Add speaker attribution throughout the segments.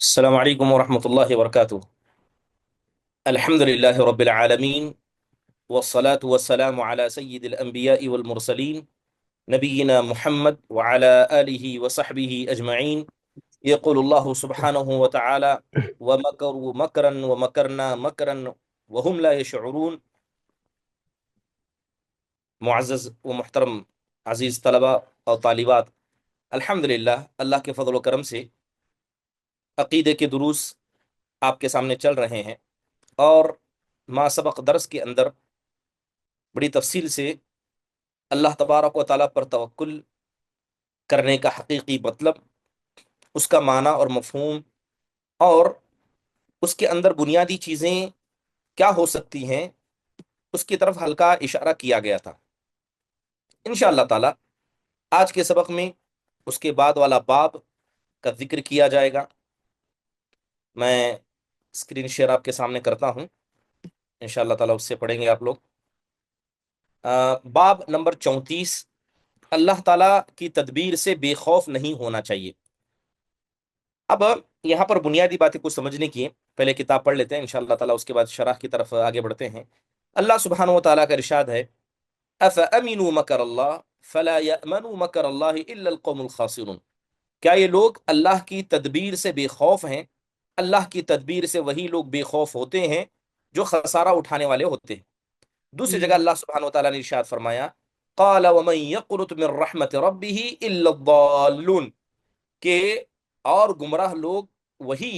Speaker 1: السلام عليكم ورحمة الله وبركاته. الحمد لله رب العالمين، والصلاة والسلام على سيد الأنبياء والمرسلين نبينا محمد وعلى آله وصحبه أجمعين. يقول الله سبحانه وتعالى: ومكروا مكرا ومكرنا مكرا وهم لا يشعرون. معزز و محترم عزیز طلبہ اور طالبات، الحمدللہ اللہ کے فضل و کرم سے عقیدے کے دروس آپ کے سامنے چل رہے ہیں، اور ما سبق درس کے اندر بڑی تفصیل سے اللہ تبارک و تعالیٰ پر توکل کرنے کا حقیقی مطلب، اس کا معنی اور مفہوم، اور اس کے اندر بنیادی چیزیں کیا ہو سکتی ہیں، اس کی طرف ہلکا اشارہ کیا گیا تھا۔ انشاءاللہ تعالیٰ آج کے سبق میں اس کے بعد والا باب کا ذکر کیا جائے گا۔ میں اسکرین شیئر آپ کے سامنے کرتا ہوں، انشاءاللہ تعالیٰ اس سے پڑھیں گے آپ لوگ۔ باب نمبر 34، اللہ تعالیٰ کی تدبیر سے بے خوف نہیں ہونا چاہیے۔ اب یہاں پر بنیادی باتیں کچھ سمجھنے کی ہیں، پہلے کتاب پڑھ لیتے ہیں انشاءاللہ تعالیٰ، اس کے بعد شرح کی طرف آگے بڑھتے ہیں۔ اللہ سبحانہ و تعالیٰ کا ارشاد ہے: أَفَأَمِنُوا مَكَرَ اللَّهِ فَلَا يَأْمَنُوا مَكَرَ اللَّهِ إِلَّا الْقَوْمُ الْخَاسِرُونَ۔ کیا یہ لوگ اللہ کی تدبیر سے بے خوف ہیں؟ اللہ کی تدبیر سے وہی لوگ بے خوف ہوتے ہیں جو خسارہ اٹھانے والے ہوتے ہیں۔ دوسری جگہ اللہ سبحانہ و تعالیٰ نے ارشاد فرمایا: قال ومن يقنط من رحمت ربه الا الضالون، کہ اور گمراہ لوگ وہی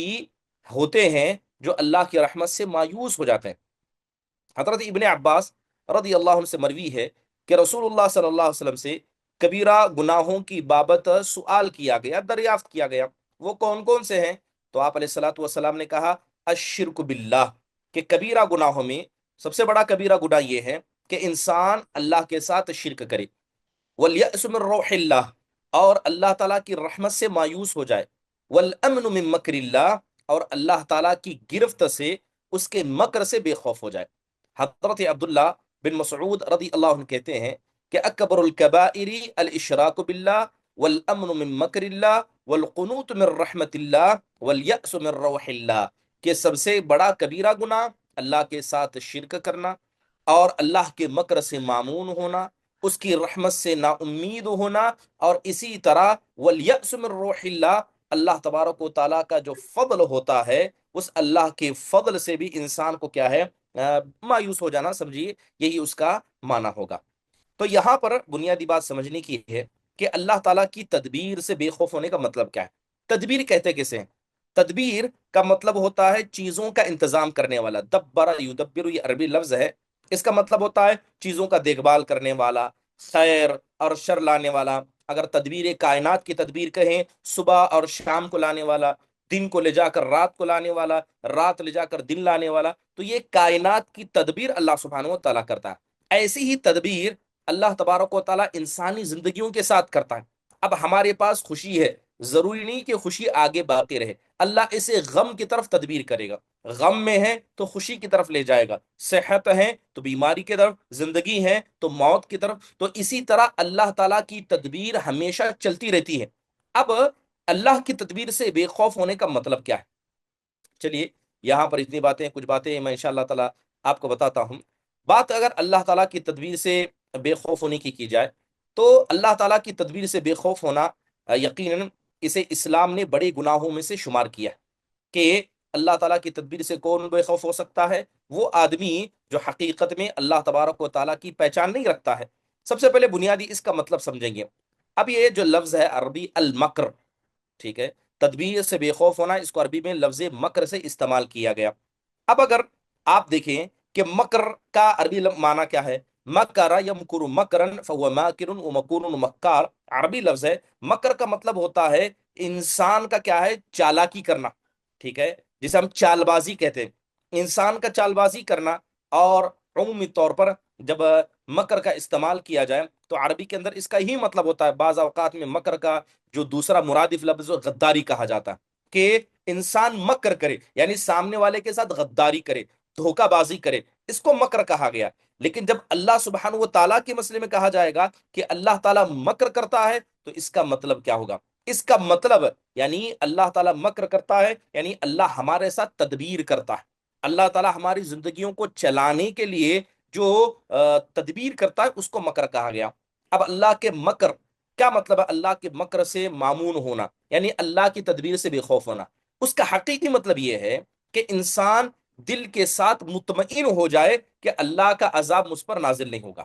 Speaker 1: ہوتے ہیں جو اللہ کی رحمت سے مایوس ہو جاتے ہیں۔ حضرت ابن عباس رضی اللہ عنہ سے مروی ہے کہ رسول اللہ صلی اللہ علیہ وسلم سے کبیرہ گناہوں کی بابت سوال کیا گیا، دریافت کیا گیا، وہ کون کون سے ہیں؟ تو آپ علیہ الصلوۃ والسلام نے کہا: الشرک باللہ، کہ کبیرہ گناہوں میں سب سے بڑا کبیرہ گناہ یہ ہے کہ انسان اللہ کے ساتھ شرک کرے، والیأس من روح اللہ، اور اللہ تعالیٰ کی رحمت سے مایوس ہو جائے، والامن من مکر اللہ، اور اللہ تعالیٰ کی گرفت سے، اس کے مکر سے بے خوف ہو جائے۔ حضرت عبداللہ بن مسعود رضی اللہ عنہ کہتے ہیں کہ اکبر الکبائر الاشراک باللہ والامن من مکر اللہ والقنوط من رحمت اللہ والیأس من روح اللہ، کہ سب سے بڑا کبیرہ گناہ اللہ کے ساتھ شرک کرنا، اور اللہ کے مکر سے مامون ہونا، اس کی رحمت سے نا امید ہونا، اور اسی طرح والیأس من روح اللہ، اللہ تبارک و تعالیٰ کا جو فضل ہوتا ہے، اس اللہ کے فضل سے بھی انسان کو کیا ہے، مایوس ہو جانا، سمجھیے یہی اس کا معنی ہوگا۔ تو یہاں پر بنیادی بات سمجھنے کی ہے کہ اللہ تعالیٰ کی تدبیر سے بے خوف ہونے کا مطلب کیا ہے۔ تدبیر کہتے کسے ہیں؟ تدبیر کا مطلب ہوتا ہے چیزوں کا انتظام کرنے والا، دبر یدبر، یہ عربی لفظ ہے، اس کا مطلب ہوتا ہے چیزوں کا دیکھ بھال کرنے والا، خیر اور شر لانے والا۔ اگر تدبیر کائنات کی تدبیر کہیں، صبح اور شام کو لانے والا، دن کو لے جا کر رات کو لانے والا، رات لے جا کر دن لانے والا، تو یہ کائنات کی تدبیر اللہ سبحانہ و تعالیٰ کرتا ہے۔ ایسی ہی تدبیر اللہ تبارک و تعالیٰ انسانی زندگیوں کے ساتھ کرتا ہے۔ اب ہمارے پاس خوشی ہے، ضروری نہیں کہ خوشی آگے باقی رہے، اللہ اسے غم کی طرف تدبیر کرے گا، غم میں ہے تو خوشی کی طرف لے جائے گا، صحت ہے تو بیماری کی طرف، زندگی ہے تو موت کی طرف۔ تو اسی طرح اللہ تعالیٰ کی تدبیر ہمیشہ چلتی رہتی ہے۔ اب اللہ کی تدبیر سے بے خوف ہونے کا مطلب کیا ہے؟ چلیے یہاں پر اتنی باتیں، کچھ باتیں میں انشاءاللہ تعالیٰ آپ کو بتاتا ہوں۔ بات اگر اللہ تعالیٰ کی تدبیر سے بے خوف ہونے کی جائے تو اللہ تعالیٰ کی تدبیر سے بے خوف ہونا یقیناً اسے اسلام نے بڑے گناہوں میں سے شمار کیا ہے، کہ اللہ تعالیٰ کی تدبیر سے کون بے خوف ہو سکتا ہے؟ وہ آدمی جو حقیقت میں اللہ تبارک و تعالیٰ کی پہچان نہیں رکھتا ہے۔ سب سے پہلے بنیادی اس کا مطلب سمجھیں گے۔ اب یہ جو لفظ ہے عربی المکر، ٹھیک ہے، تدبیر سے بے خوف ہونا، اس کو عربی میں لفظ مکر سے استعمال کیا گیا۔ اب اگر آپ دیکھیں کہ مکر کا عربی معنی کیا ہے، مکر یمکر مکرن فہو ماکر ومکور مکار، عربی لفظ ہے۔ مکر کا مطلب ہوتا ہے انسان کا کیا ہے، چالاکی کرنا، ٹھیک ہے، جسے ہم چال بازی کہتے ہیں، انسان کا چال بازی کرنا۔ اور عمومی طور پر جب مکر کا استعمال کیا جائے تو عربی کے اندر اس کا ہی مطلب ہوتا ہے۔ بعض اوقات میں مکر کا جو دوسرا مرادف لفظ غداری کہا جاتا ہے، کہ انسان مکر کرے، یعنی سامنے والے کے ساتھ غداری کرے، دھوکہ بازی کرے، اس کو مکر کہا گیا۔ لیکن جب اللہ سبحانہ و تعالیٰ کے مسئلے میں کہا جائے گا کہ اللہ تعالیٰ مکر کرتا ہے، تو اس کا مطلب کیا ہوگا؟ اس کا مطلب یعنی اللہ تعالیٰ مکر کرتا ہے، یعنی اللہ ہمارے ساتھ تدبیر کرتا ہے، اللہ تعالیٰ ہماری زندگیوں کو چلانے کے لیے جو تدبیر کرتا ہے اس کو مکر کہا گیا۔ اب اللہ کے مکر کیا مطلب ہے؟ اللہ کے مکر سے مامون ہونا، یعنی اللہ کی تدبیر سے بے خوف ہونا۔ اس کا حقیقی مطلب یہ ہے کہ انسان دل کے ساتھ مطمئن ہو جائے کہ اللہ کا عذاب مجھ پر نازل نہیں ہوگا۔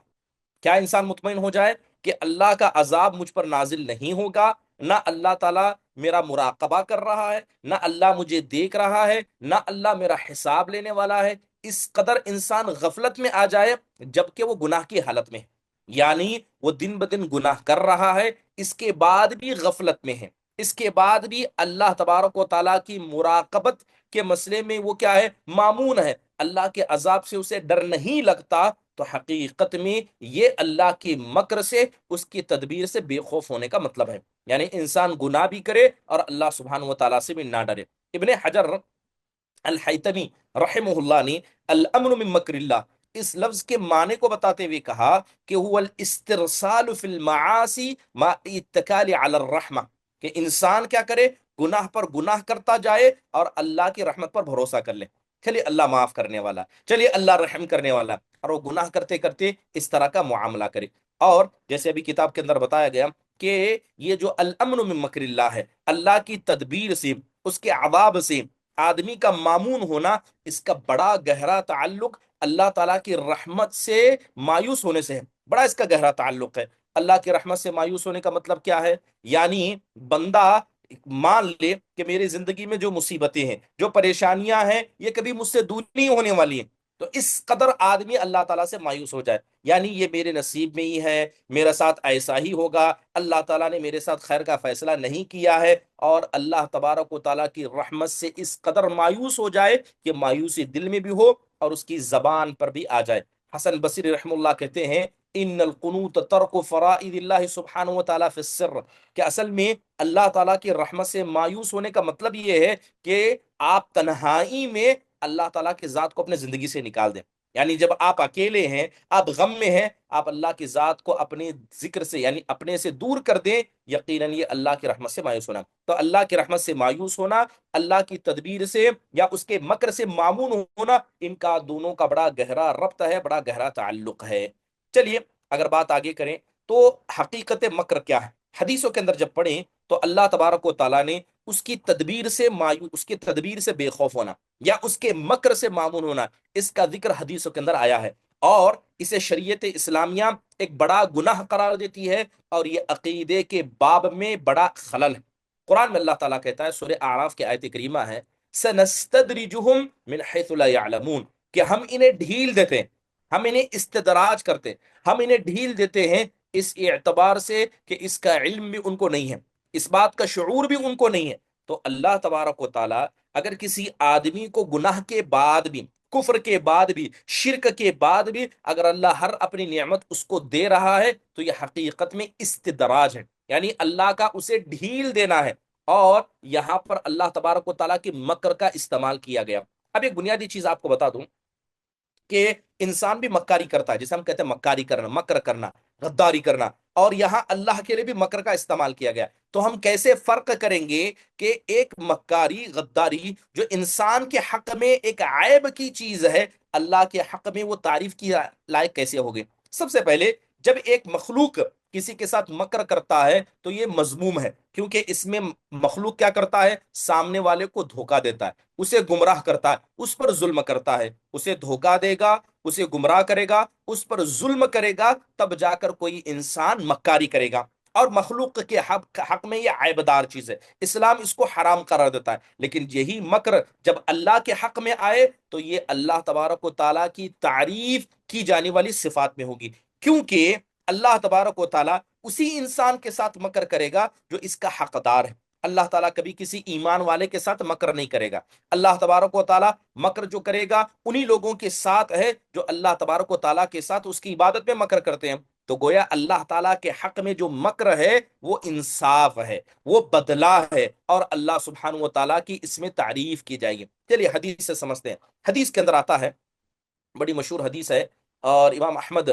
Speaker 1: کیا انسان مطمئن ہو جائے کہ اللہ کا عذاب مجھ پر نازل نہیں ہوگا، نہ اللہ تعالیٰ میرا مراقبہ کر رہا ہے، نہ اللہ مجھے دیکھ رہا ہے، نہ اللہ میرا حساب لینے والا ہے۔ اس قدر انسان غفلت میں آ جائے جبکہ وہ گناہ کی حالت میں ہے، یعنی وہ دن بدن گناہ کر رہا ہے، اس کے بعد بھی غفلت میں ہے، اس کے بعد بھی اللہ تبارک و تعالیٰ کی مراقبت کے مسئلے میں وہ کیا ہے؟ مامون ہے، اللہ کے عذاب سے اسے ڈر نہیں لگتا، تو حقیقت میں یہ اللہ کی مکر سے، اس کی تدبیر سے بے خوف ہونے کا مطلب ہے۔ یعنی انسان گناہ بھی کرے اور اللہ سبحانہ و تعالیٰ سے بھی نہ ڈرے۔ ابن حجر الحیتمی رحمہ اللہ نے الامن من مکر اللہ اس لفظ کے معنی کو بتاتے ہوئے کہا کہ هو الاسترسال فی المعاصی مع اتکال علی الرحمہ، کہ انسان کیا کرے؟ گناہ پر گناہ کرتا جائے اور اللہ کی رحمت پر بھروسہ کر لے، چلیے اللہ معاف کرنے والا، چلیے اللہ رحم کرنے والا، اور وہ گناہ کرتے کرتے اس طرح کا معاملہ کرے۔ اور جیسے ابھی کتاب کے اندر بتایا گیا کہ یہ جو الامن من مکر اللہ ہے، اللہ کی تدبیر سے، اس کے عذاب سے آدمی کا مامون ہونا، اس کا بڑا گہرا تعلق اللہ تعالیٰ کی رحمت سے مایوس ہونے سے ہے، بڑا اس کا گہرا تعلق ہے۔ اللہ کی رحمت سے مایوس ہونے کا مطلب کیا ہے؟ یعنی بندہ مان لے کہ میری زندگی میں جو مصیبتیں ہیں، جو پریشانیاں ہیں، یہ کبھی مجھ سے دور نہیں ہونے والی ہیں، تو اس قدر آدمی اللہ تعالیٰ سے مایوس ہو جائے، یعنی یہ میرے نصیب میں ہی ہے، میرے ساتھ ایسا ہی ہوگا، اللہ تعالیٰ نے میرے ساتھ خیر کا فیصلہ نہیں کیا ہے، اور اللہ تبارک و تعالیٰ کی رحمت سے اس قدر مایوس ہو جائے کہ مایوسی دل میں بھی ہو اور اس کی زبان پر بھی آ جائے۔ حسن بصری رحم اللہ کہتے ہیں ان القنوت ترک فرائض اللہ سبحانہ و تعالیٰ فی السر، کہ اصل میں اللہ تعالیٰ کی رحمت سے مایوس ہونے کا مطلب یہ ہے کہ آپ تنہائی میں اللہ تعالیٰ کی ذات کو اپنے زندگی سے نکال دیں، یعنی جب آپ اکیلے ہیں، آپ غم میں ہیں، آپ اللہ کی ذات کو اپنے ذکر سے یعنی اپنے سے دور کر دیں، یقیناً یہ اللہ کی رحمت سے مایوس ہونا۔ تو اللہ کی رحمت سے مایوس ہونا، اللہ کی تدبیر سے یا اس کے مکر سے معمون ہونا، ان کا دونوں کا بڑا گہرا ربط ہے، بڑا گہرا تعلق ہے۔ چلیے اگر بات آگے کریں تو حقیقت مکر کیا ہے؟ حدیثوں کے اندر جب پڑھیں تو اللہ تبارک و تعالیٰ نے اس کی تدبیر سے مایوس، اس کی تدبیر سے بے خوف ہونا یا اس کے مکر سے معمون ہونا، اس کا ذکر حدیثوں کے اندر آیا ہے، اور اسے شریعت اسلامیہ ایک بڑا گناہ قرار دیتی ہے، اور یہ عقیدے کے باب میں بڑا خلل ہے۔ قرآن میں اللہ تعالیٰ کہتا ہے، سورہ اعراف کی آیت کریمہ ہے سنستدرجہم من حیث لا یعلمون، کہ ہم انہیں ڈھیل دیتے ہیں، ہم انہیں استدراج کرتے ہیں، ہم انہیں ڈھیل دیتے ہیں اس اعتبار سے کہ اس کا علم بھی ان کو نہیں ہے، اس بات کا شعور بھی ان کو نہیں ہے۔ تو اللہ تبارک و تعالیٰ اگر کسی آدمی کو گناہ کے بعد بھی، کفر کے بعد بھی، شرک کے بعد بھی اگر اللہ ہر اپنی نعمت اس کو دے رہا ہے تو یہ حقیقت میں استدراج ہے، یعنی اللہ کا اسے ڈھیل دینا ہے، اور یہاں پر اللہ تبارک و تعالیٰ کی مکر کا استعمال کیا گیا۔ اب ایک بنیادی چیز آپ کو بتا دوں کہ انسان بھی مکاری کرتا ہے، جسے ہم کہتے ہیں مکاری کرنا، مکر کرنا، غداری کرنا، اور یہاں اللہ کے لیے بھی مکر کا استعمال کیا گیا۔ تو ہم کیسے فرق کریں گے کہ ایک مکاری، غداری جو انسان کے حق میں ایک عیب کی چیز ہے، اللہ کے حق میں وہ تعریف کی لائق کیسے ہوگی؟ سب سے پہلے جب ایک مخلوق کسی کے ساتھ مکر کرتا ہے تو یہ مذموم ہے، کیونکہ اس میں مخلوق کیا کرتا ہے؟ سامنے والے کو دھوکا دیتا ہے، اسے گمراہ کرتا ہے، اس پر ظلم کرتا ہے، اسے دھوکا دے گا، اسے گمراہ کرے گا، اس پر ظلم کرے گا، تب جا کر کوئی انسان مکاری کرے گا، اور مخلوق کے حق میں یہ عیبدار چیز ہے، اسلام اس کو حرام قرار دیتا ہے۔ لیکن یہی مکر جب اللہ کے حق میں آئے تو یہ اللہ تبارک و تعالیٰ کی تعریف کی جانے والی صفات میں ہوگی، کیونکہ اللہ تبارک و تعالیٰ اسی انسان کے ساتھ مکر کرے گا جو اس کا حقدار ہے۔ اللہ تعالیٰ کبھی کسی ایمان والے کے ساتھ مکر نہیں کرے گا، اللہ تبارک و تعالیٰ مکر جو کرے گا انہی لوگوں کے ساتھ ہے جو اللہ تبارک و تعالیٰ کے ساتھ اس کی عبادت میں مکر کرتے ہیں۔ تو گویا اللہ تعالیٰ کے حق میں جو مکر ہے وہ انصاف ہے، وہ بدلہ ہے، اور اللہ سبحانہ و تعالیٰ کی اس میں تعریف کی جائے گی۔ چلیے حدیث سے سمجھتے ہیں۔ حدیث کے اندر آتا ہے، بڑی مشہور حدیث ہے، اور امام احمد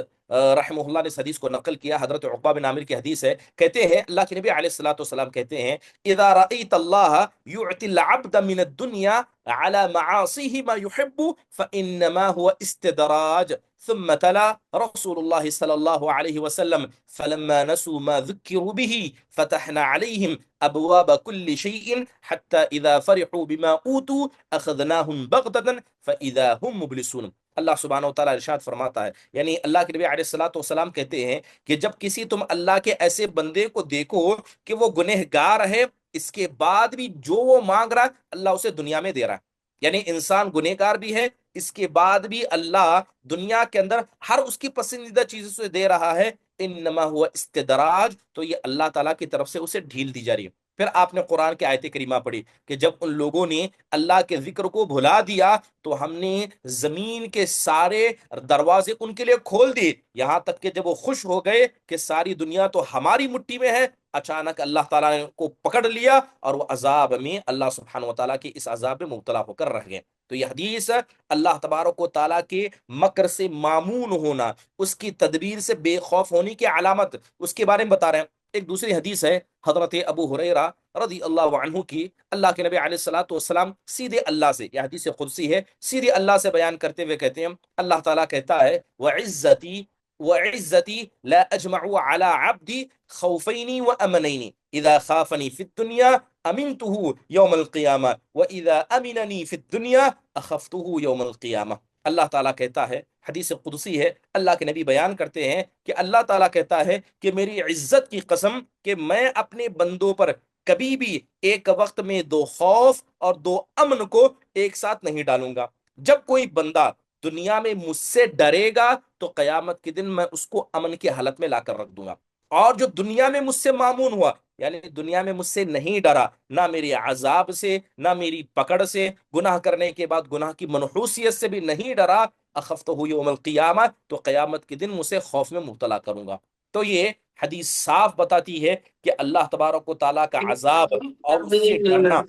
Speaker 1: رحمہ اللہ نے اس حدیث کو نقل کیا، حضرت عقبہ بن عامر کی حدیث ہے، کہتے ہیں اللہ کے نبی علیہ الصلوۃ والسلام کہتے ہیں اذا رأيت الله يعطي العبد من الدنيا على معاصيه ما يحب فإنما هو استدراج. ثم تلا رسول الله صلى الله عليه وسلم فلما نسوا ما ذكروا به فتحنا عليهم أبواب كل شيء حتى إذا فرحوا بما أوتوا أخذناهم بغتة فإذا هم مبلسون. اللہ سبحانہ و تعالیٰ ارشاد فرماتا ہے، یعنی اللہ کے نبی علیہ الصلوۃ والسلام کہتے ہیں کہ جب کسی تم اللہ کے ایسے بندے کو دیکھو کہ وہ گنہگار ہے، اس کے بعد بھی جو وہ مانگ رہا ہے اللہ اسے دنیا میں دے رہا ہے، یعنی انسان گنہگار بھی ہے، اس کے بعد بھی اللہ دنیا کے اندر ہر اس کی پسندیدہ چیز سے دے رہا ہے، انما ہوا استدراج، تو یہ اللہ تعالیٰ کی طرف سے اسے ڈھیل دی جا رہی ہے. پھر آپ نے قرآن کی آیت کریمہ پڑھی کہ جب ان لوگوں نے اللہ کے ذکر کو بھلا دیا تو ہم نے زمین کے سارے دروازے ان کے لیے کھول دیے، یہاں تک کہ جب وہ خوش ہو گئے کہ ساری دنیا تو ہماری مٹھی میں ہے، اچانک اللہ تعالیٰ نے کو پکڑ لیا اور وہ عذاب میں، اللہ سبحانہ و تعالیٰ کے اس عذاب میں مبتلا ہو کر رہ گئے. تو یہ حدیث اللہ تبارک و تعالیٰ کے مکر سے مامون ہونا، اس کی تدبیر سے بے خوف ہونے کی علامت، اس کے بارے میں بتا رہے ہیں. ایک دوسری حدیث ہے حضرت ابو ہریرہ رضی اللہ عنہ کی، اللہ کے نبی علیہ الصلوۃ والسلام سیدھے اللہ سے، یہ حدیث قدسی ہے، سیدھے اللہ سے بیان کرتے ہوئے کہتے ہیں، اللہ تعالیٰ کہتا ہے وعزتی وعزتی لا اجمع على عبدی خوفین وامنین اذا خافنی فی الدنیا امنته یوم القیامہ واذا امننی فی الدنیا اخفته یوم القیامہ. اللہ تعالیٰ کہتا ہے، حدیث قدسی ہے، اللہ کے نبی بیان کرتے ہیں کہ اللہ تعالیٰ کہتا ہے کہ میری عزت کی قسم کہ میں اپنے بندوں پر کبھی بھی ایک وقت میں دو خوف اور دو امن کو ایک ساتھ نہیں ڈالوں گا. جب کوئی بندہ دنیا میں مجھ سے ڈرے گا تو قیامت کے دن میں اس کو امن کی حالت میں لا کر رکھ دوں گا، اور جو دنیا میں مجھ سے معمون ہوا، یعنی دنیا میں مجھ سے نہیں ڈرا، نہ میری عذاب سے، نہ میری پکڑ سے، گناہ کرنے کے بعد گناہ کی منحوسیت سے بھی نہیں ڈرا، اخفتہ یوم القیامہ، تو قیامت کے دن مجھے خوف میں مبتلا کروں گا. تو یہ حدیث صاف بتاتی ہے کہ اللہ تبارک و تعالیٰ کا عذاب اور اس سے ڈرنا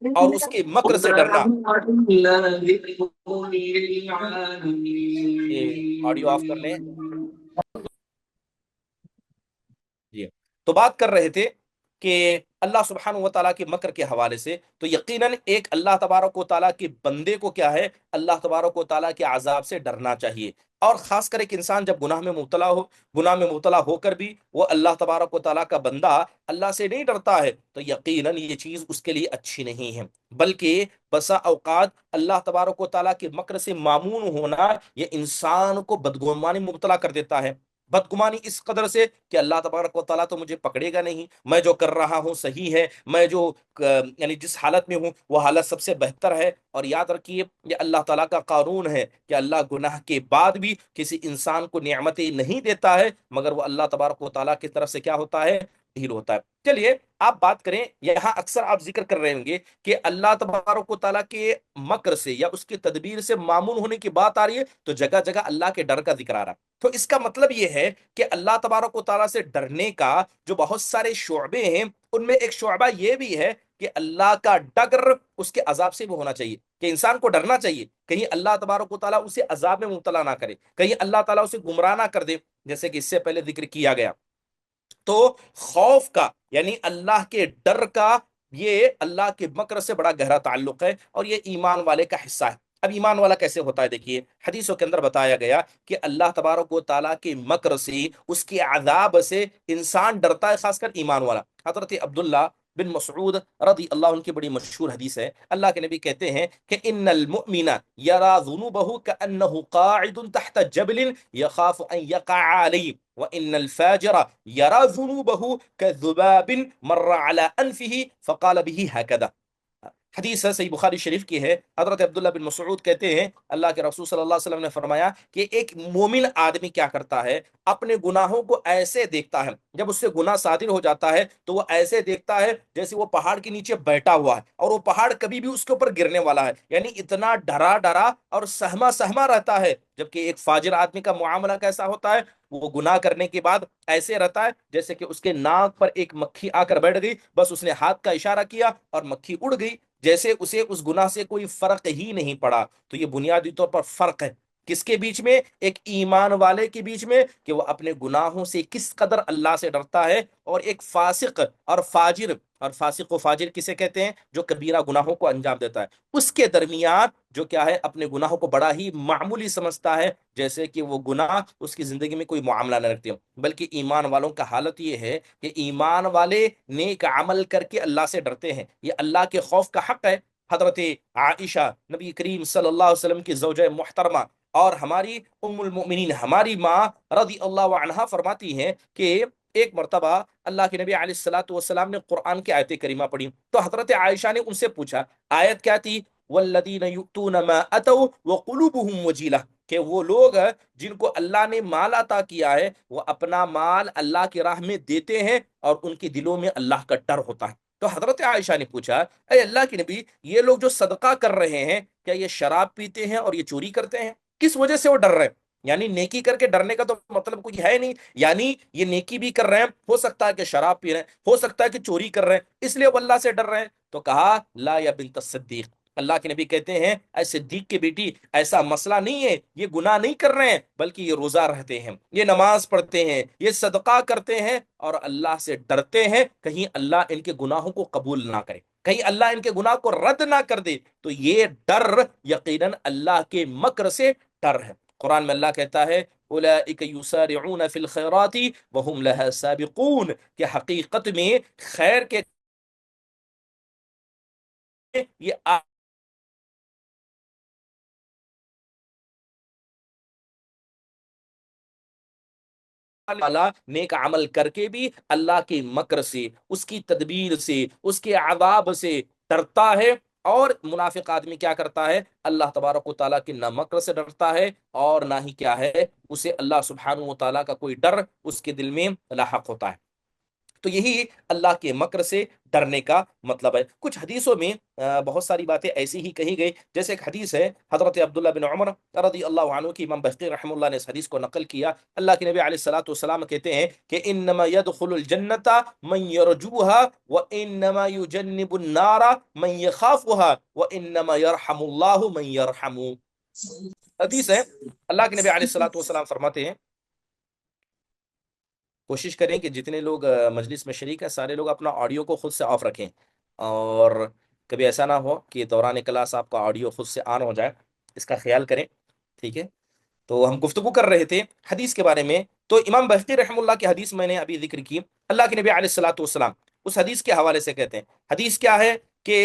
Speaker 1: اور اس کے مکر سے ڈرنا. یہ آڈیو آف کر لیں جی. تو بات کر رہے تھے کہ اللہ سبحانہ و تعالیٰ کے مکر کے حوالے سے، تو یقیناً ایک اللہ تبارک و تعالیٰ کے بندے کو کیا ہے، اللہ تبارک و تعالیٰ کے عذاب سے ڈرنا چاہیے. اور خاص کر ایک انسان جب گناہ میں مبتلا ہو، گناہ میں مبتلا ہو کر بھی وہ اللہ تبارک و تعالیٰ کا بندہ اللہ سے نہیں ڈرتا ہے، تو یقیناً یہ چیز اس کے لیے اچھی نہیں ہے، بلکہ بسا اوقات اللہ تبارک و تعالیٰ کے مکر سے معمون ہونا یہ انسان کو بدگمانی میں مبتلا کر دیتا ہے. بدگمانی اس قدر سے کہ اللہ تبارک و تعالیٰ تو مجھے پکڑے گا نہیں، میں جو کر رہا ہوں صحیح ہے، میں جو یعنی جس حالت میں ہوں وہ حالت سب سے بہتر ہے. اور یاد رکھیے یہ اللہ تعالیٰ کا قانون ہے کہ اللہ گناہ کے بعد بھی کسی انسان کو نعمتیں نہیں دیتا ہے، مگر وہ اللہ تبارک و تعالیٰ کی طرف سے کیا ہوتا ہے، ڈھیل ہوتا ہے. چلیے آپ بات کریں، یہاں اکثر آپ ذکر کر رہے ہوں گے کہ اللہ تبارک و تعالیٰ کے مکر سے یا اس کی تدبیر سے معمون ہونے کی بات آ رہی ہے تو جگہ جگہ اللہ کے ڈر کا ذکر آ رہا ہے. تو اس کا مطلب یہ ہے کہ اللہ تبارک و تعالیٰ سے ڈرنے کا جو بہت سارے شعبے ہیں، ان میں ایک شعبہ یہ بھی ہے کہ اللہ کا ڈر اس کے عذاب سے بھی ہونا چاہیے، کہ انسان کو ڈرنا چاہیے کہیں اللہ تبارک و تعالیٰ اسے عذاب میں مبتلا نہ کرے، کہیں اللہ تعالیٰ اسے گمراہ نہ کر دے، جیسے کہ اس سے پہلے ذکر کیا گیا. تو خوف کا یعنی اللہ کے ڈر کا یہ اللہ کے مکر سے بڑا گہرا تعلق ہے، اور یہ ایمان والے کا حصہ ہے. اب ایمان والا کیسے ہوتا ہے؟ دیکھیے حدیثوں کے اندر بتایا گیا کہ اللہ تبارک و تعالیٰ کے مکر سے، اس کے عذاب سے انسان ڈرتا ہے، خاص کر ایمان والا. حضرت عبداللہ بن مسعود رضی اللہ عنہ کی بڑی مشہور حدیث ہے، اللہ کے نبی کہتے ہیں کہ ان المؤمن یرا ذنوبه كأنه قاعد تحت جبل يخاف ان يقع عليه وان الفاجر يرى ذنوبه كذباب مر على انفه فقال به هكذا. حدیث ہے، صحیح بخاری شریف کی ہے. حضرت عبداللہ بن مسعود کہتے ہیں اللہ کے رسول صلی اللہ علیہ وسلم نے فرمایا کہ ایک مومن آدمی کیا کرتا ہے، اپنے گناہوں کو ایسے دیکھتا ہے، جب اس سے گناہ صادر ہو جاتا ہے تو وہ ایسے دیکھتا ہے جیسے وہ پہاڑ کے نیچے بیٹھا ہوا ہے اور وہ پہاڑ کبھی بھی اس کے اوپر گرنے والا ہے، یعنی اتنا ڈرا ڈرا اور سہما سہما رہتا ہے جبکہ ایک فاجر آدمی کا معاملہ کیسا ہوتا ہے؟ وہ گناہ کرنے کے بعد ایسے رہتا ہے جیسے کہ اس کے ناک پر ایک مکھی آ کر بیٹھ گئی، بس اس نے ہاتھ کا اشارہ کیا اور مکھی اڑ گئی، جیسے اسے اس گناہ سے کوئی فرق ہی نہیں پڑا۔ تو یہ بنیادی طور پر فرق ہے کس کے بیچ میں؟ ایک ایمان والے کے بیچ میں، کہ وہ اپنے گناہوں سے کس قدر اللہ سے ڈرتا ہے، اور ایک فاسق اور فاجر، اور فاسق و فاجر کسے کہتے ہیں؟ جو کبیرہ گناہوں کو انجام دیتا ہے، اس کے درمیان جو کیا ہے، اپنے گناہوں کو بڑا ہی معمولی سمجھتا ہے، جیسے کہ وہ گناہ اس کی زندگی میں کوئی معاملہ نہ رکھتے ہو۔ بلکہ ایمان والوں کا حالت یہ ہے کہ ایمان والے نیک عمل کر کے اللہ سے ڈرتے ہیں، یہ اللہ کے خوف کا حق ہے۔ حضرت عائشہ نبی کریم صلی اللہ علیہ وسلم کی زوجہ محترمہ اور ہماری ام المؤمنین، ہماری ماں رضی اللہ عنہا فرماتی ہیں کہ ایک مرتبہ اللہ کے نبی علیہ الصلوۃ والسلام نے قرآن کی آیت کریمہ پڑھی، تو حضرت عائشہ نے ان سے پوچھا آیت کیا تھی؟ والذین یؤتون ما اتوا وقلوبهم وجیلہ، کہ وہ لوگ جن کو اللہ نے مال عطا کیا ہے وہ اپنا مال اللہ کی راہ میں دیتے ہیں اور ان کے دلوں میں اللہ کا ڈر ہوتا ہے۔ تو حضرت عائشہ نے پوچھا اے اللہ کے نبی، یہ لوگ جو صدقہ کر رہے ہیں کیا یہ شراب پیتے ہیں اور یہ چوری کرتے ہیں؟ کس وجہ سے وہ ڈر رہے ہیں؟ یعنی نیکی کر کے ڈرنے کا تو مطلب کوئی ہے نہیں، یعنی یہ نیکی بھی کر رہے ہیں، ہو سکتا ہے کہ شراب پی رہے ہیں، ہو سکتا ہے کہ چوری کر رہے ہیں، اس لیے وہ اللہ سے ڈر رہے ہیں۔ تو کہا لا یا بنت الصدیق، اللہ کے نبی کہتے ہیں اے صدیق کی بیٹی، ایسا مسئلہ نہیں ہے، یہ گناہ نہیں کر رہے ہیں، بلکہ یہ روزہ رہتے ہیں، یہ نماز پڑھتے ہیں، یہ صدقہ کرتے ہیں اور اللہ سے ڈرتے ہیں کہیں اللہ ان کے گناہوں کو قبول نہ کرے، کہیں اللہ ان کے گناہ کو رد نہ کر دے۔ تو یہ ڈر یقیناً اللہ کے مکر سے ڈر ہے۔ قرآن میں اللہ کہتا ہے اولئک یسارعون فی الخیرات وهم لها سابقون، کہ حقیقت میں خیر کے یہ تعالیٰ نیک عمل کر کے بھی اللہ کے مکر سے، اس کی تدبیر سے، اس کے عذاب سے ڈرتا ہے۔ اور منافق آدمی کیا کرتا ہے؟ اللہ تبارک و تعالیٰ کے نہ مکر سے ڈرتا ہے اور نہ ہی کیا ہے، اسے اللہ سبحانہ و تعالیٰ کا کوئی ڈر اس کے دل میں لاحق ہوتا ہے۔ تو یہی اللہ کے مکر سے ڈرنے کا مطلب ہے۔ کچھ حدیثوں میں بہت ساری باتیں ایسی ہی کہی گئی، جیسے ایک حدیث ہے حضرت عبداللہ بن عمر رضی اللہ عنہ کی، امام بہقی رحمہ اللہ نے اس حدیث کو نقل کیا۔ اللہ کے نبی علیہ الصلوۃ والسلام کہتے ہیں کہ انما يدخل الجنت من يرجوها وانما يجنب النار من يخافها وانما يرحم الله من يرحم۔ حدیث ہے، اللہ کے نبی علیہ الصلوۃ والسلام فرماتے ہیں کوشش کریں کہ جتنے لوگ مجلس میں شریک ہیں سارے لوگ اپنا آڈیو کو خود سے آف رکھیں، اور کبھی ایسا نہ ہو کہ دوران کلاس آپ کا آڈیو خود سے آن ہو جائے، اس کا خیال کریں، ٹھیک ہے؟ تو ہم گفتگو کر رہے تھے حدیث کے بارے میں، تو امام بہقی رحم اللہ کی حدیث میں نے ابھی ذکر کی، اللہ کے نبی علیہ الصلوۃ والسلام اس حدیث کے حوالے سے کہتے ہیں، حدیث کیا ہے کہ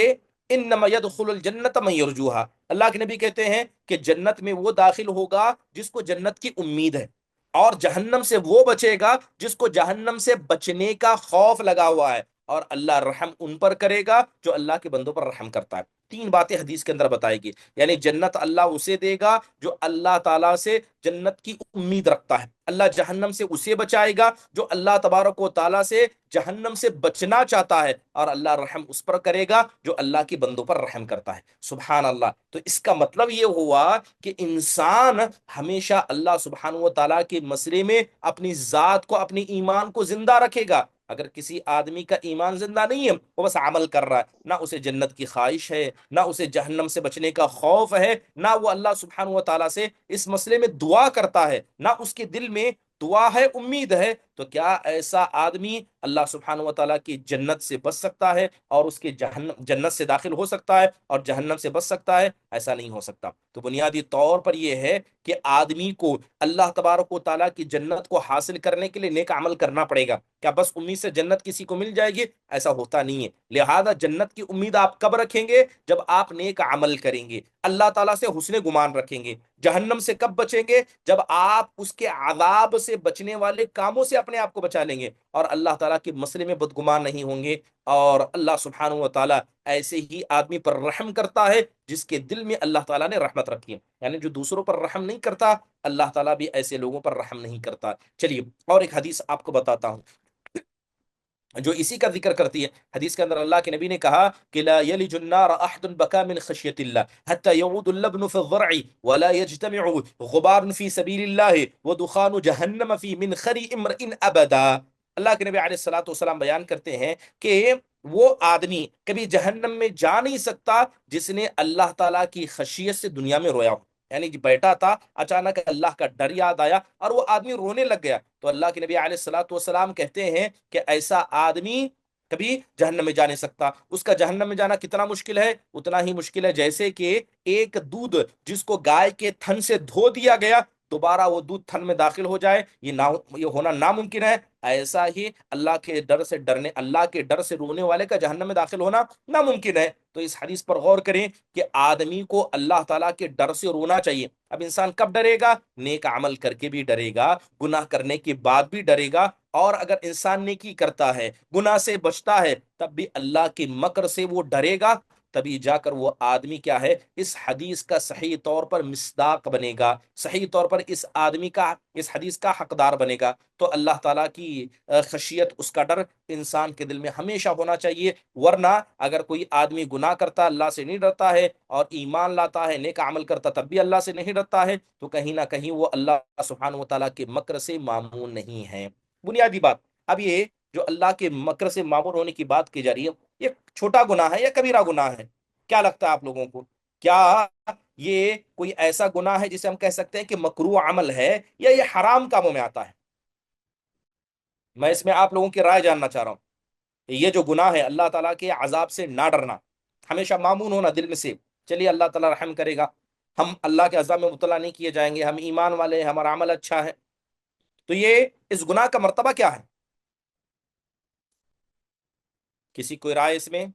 Speaker 1: انما يدخل الجنت من يرجوها، اللہ کے نبی کہتے ہیں کہ جنت میں وہ داخل ہوگا جس کو جنت کی امید ہے، اور جہنم سے وہ بچے گا جس کو جہنم سے بچنے کا خوف لگا ہوا ہے، اور اللہ رحم ان پر کرے گا جو اللہ کے بندوں پر رحم کرتا ہے۔ تین باتیں حدیث کے اندر بتائے گی، یعنی جنت اللہ اسے دے گا جو اللہ تعالیٰ سے جنت کی امید رکھتا ہے، اللہ جہنم سے اسے بچائے گا جو اللہ تبارک و تعالیٰ سے جہنم سے بچنا چاہتا ہے، اور اللہ رحم اس پر کرے گا جو اللہ کے بندوں پر رحم کرتا ہے۔ سبحان اللہ۔ تو اس کا مطلب یہ ہوا کہ انسان ہمیشہ اللہ سبحانہ و تعالیٰ کے مسئلے میں اپنی ذات کو، اپنی ایمان کو زندہ رکھے گا۔ اگر کسی آدمی کا ایمان زندہ نہیں ہے، وہ بس عمل کر رہا ہے، نہ اسے جنت کی خواہش ہے، نہ اسے جہنم سے بچنے کا خوف ہے، نہ وہ اللہ سبحانہ و تعالیٰ سے اس مسئلے میں دعا کرتا ہے، نہ اس کے دل میں دعا ہے، امید ہے، تو کیا ایسا آدمی اللہ سبحانہ و تعالیٰ کی جنت سے بچ سکتا ہے اور اس کے جنت سے داخل ہو سکتا ہے اور جہنم سے بچ سکتا ہے؟ ایسا نہیں ہو سکتا۔ تو بنیادی طور پر یہ ہے کہ آدمی کو اللہ تبارک و تعالیٰ کی جنت کو حاصل کرنے کے لیے نیک عمل کرنا پڑے گا۔ کیا بس امید سے جنت کسی کو مل جائے گی؟ ایسا ہوتا نہیں ہے۔ لہذا جنت کی امید آپ کب رکھیں گے؟ جب آپ نیک عمل کریں گے، اللہ تعالیٰ سے حسن گمان رکھیں گے۔ جہنم سے کب بچیں گے؟ جب آپ اس کے عذاب سے بچنے والے کاموں سے اپنے آپ کو بچا لیں گے اور اللہ تعالیٰ کے مسئلے میں بدگمان نہیں ہوں گے۔ اور اللہ سبحانہ و تعالیٰ ایسے ہی آدمی پر رحم کرتا ہے جس کے دل میں اللہ تعالیٰ نے رحمت رکھی ہے، یعنی جو دوسروں پر رحم نہیں کرتا اللہ تعالیٰ بھی ایسے لوگوں پر رحم نہیں کرتا۔ چلیے اور ایک حدیث آپ کو بتاتا ہوں۔ جو اسی کا ذکر کرتی ہے۔ حدیث کے اندر اللہ کے نبی نے کہا کہ لا یلج النار احد بکا من خشیت اللہ حتى يعود اللبن في الضرع ولا يجتمع غبار في سبيل الله ودخان جہنم في منخر امرئ ابدا۔ اللہ کے نبی علیہ الصلوۃ والسلام بیان کرتے ہیں کہ وہ آدمی کبھی جہنم میں جا نہیں سکتا جس نے اللہ تعالیٰ کی خشیت سے دنیا میں رویا ہو، یعنی کہ بیٹھا تھا، اچانک اللہ کا ڈر یاد آیا اور وہ آدمی رونے لگ گیا، تو اللہ کے نبی علیہ الصلوۃ والسلام کہتے ہیں کہ ایسا آدمی کبھی جہنم میں جا نہیں سکتا۔ اس کا جہنم میں جانا کتنا مشکل ہے؟ اتنا ہی مشکل ہے جیسے کہ ایک دودھ جس کو گائے کے تھن سے دھو دیا گیا دوبارہ وہ دودھ تھن میں داخل ہو جائے، یہ ہونا ناممکن ہے۔ ایسا ہی اللہ کے ڈر سے ڈرنے، اللہ کے ڈر سے رونے والے کا جہنم میں داخل ہونا ناممکن ہے۔ تو اس حدیث پر غور کریں کہ آدمی کو اللہ تعالیٰ کے ڈر سے رونا چاہیے۔ اب انسان کب ڈرے گا؟ نیک عمل کر کے بھی ڈرے گا، گناہ کرنے کے بعد بھی ڈرے گا، اور اگر انسان نیکی کرتا ہے، گناہ سے بچتا ہے، تب بھی اللہ کے مکر سے وہ ڈرے گا، تبھی جا کر وہ آدمی کیا ہے، اس حدیث کا صحیح طور پر مصداق بنے گا، صحیح طور پر اس آدمی کا، اس حدیث کا حقدار بنے گا۔ تو اللہ تعالیٰ کی خشیت، اس کا ڈر انسان کے دل میں ہمیشہ ہونا چاہیے، ورنہ اگر کوئی آدمی گناہ کرتا اللہ سے نہیں ڈرتا ہے اور ایمان لاتا ہے، نیک عمل کرتا تب بھی اللہ سے نہیں ڈرتا ہے، تو کہیں نہ کہیں وہ اللہ سبحانہ و تعالیٰ کے مکر سے مامون نہیں ہے۔ بنیادی بات۔ اب یہ جو اللہ کے مکر سے مامون ہونے کی بات کی جا رہی ہے، یہ چھوٹا گناہ ہے یا کبیرہ گناہ ہے؟ کیا لگتا ہے آپ لوگوں کو؟ کیا یہ کوئی ایسا گناہ ہے جسے ہم کہہ سکتے ہیں کہ مکروہ عمل ہے، یا یہ حرام کاموں میں آتا ہے؟ میں اس میں آپ لوگوں کی رائے جاننا چاہ رہا ہوں۔ یہ جو گناہ ہے، اللہ تعالیٰ کے عذاب سے نہ ڈرنا، ہمیشہ معمون ہونا دل میں سے، چلیے اللہ تعالیٰ رحم کرے گا، ہم اللہ کے عذاب میں مبتلا نہیں کیے جائیں گے، ہم ایمان والے ہیں، ہمارا عمل اچھا ہے، تو یہ اس گناہ کا مرتبہ کیا ہے؟ کسی کوئی رائے اس میں؟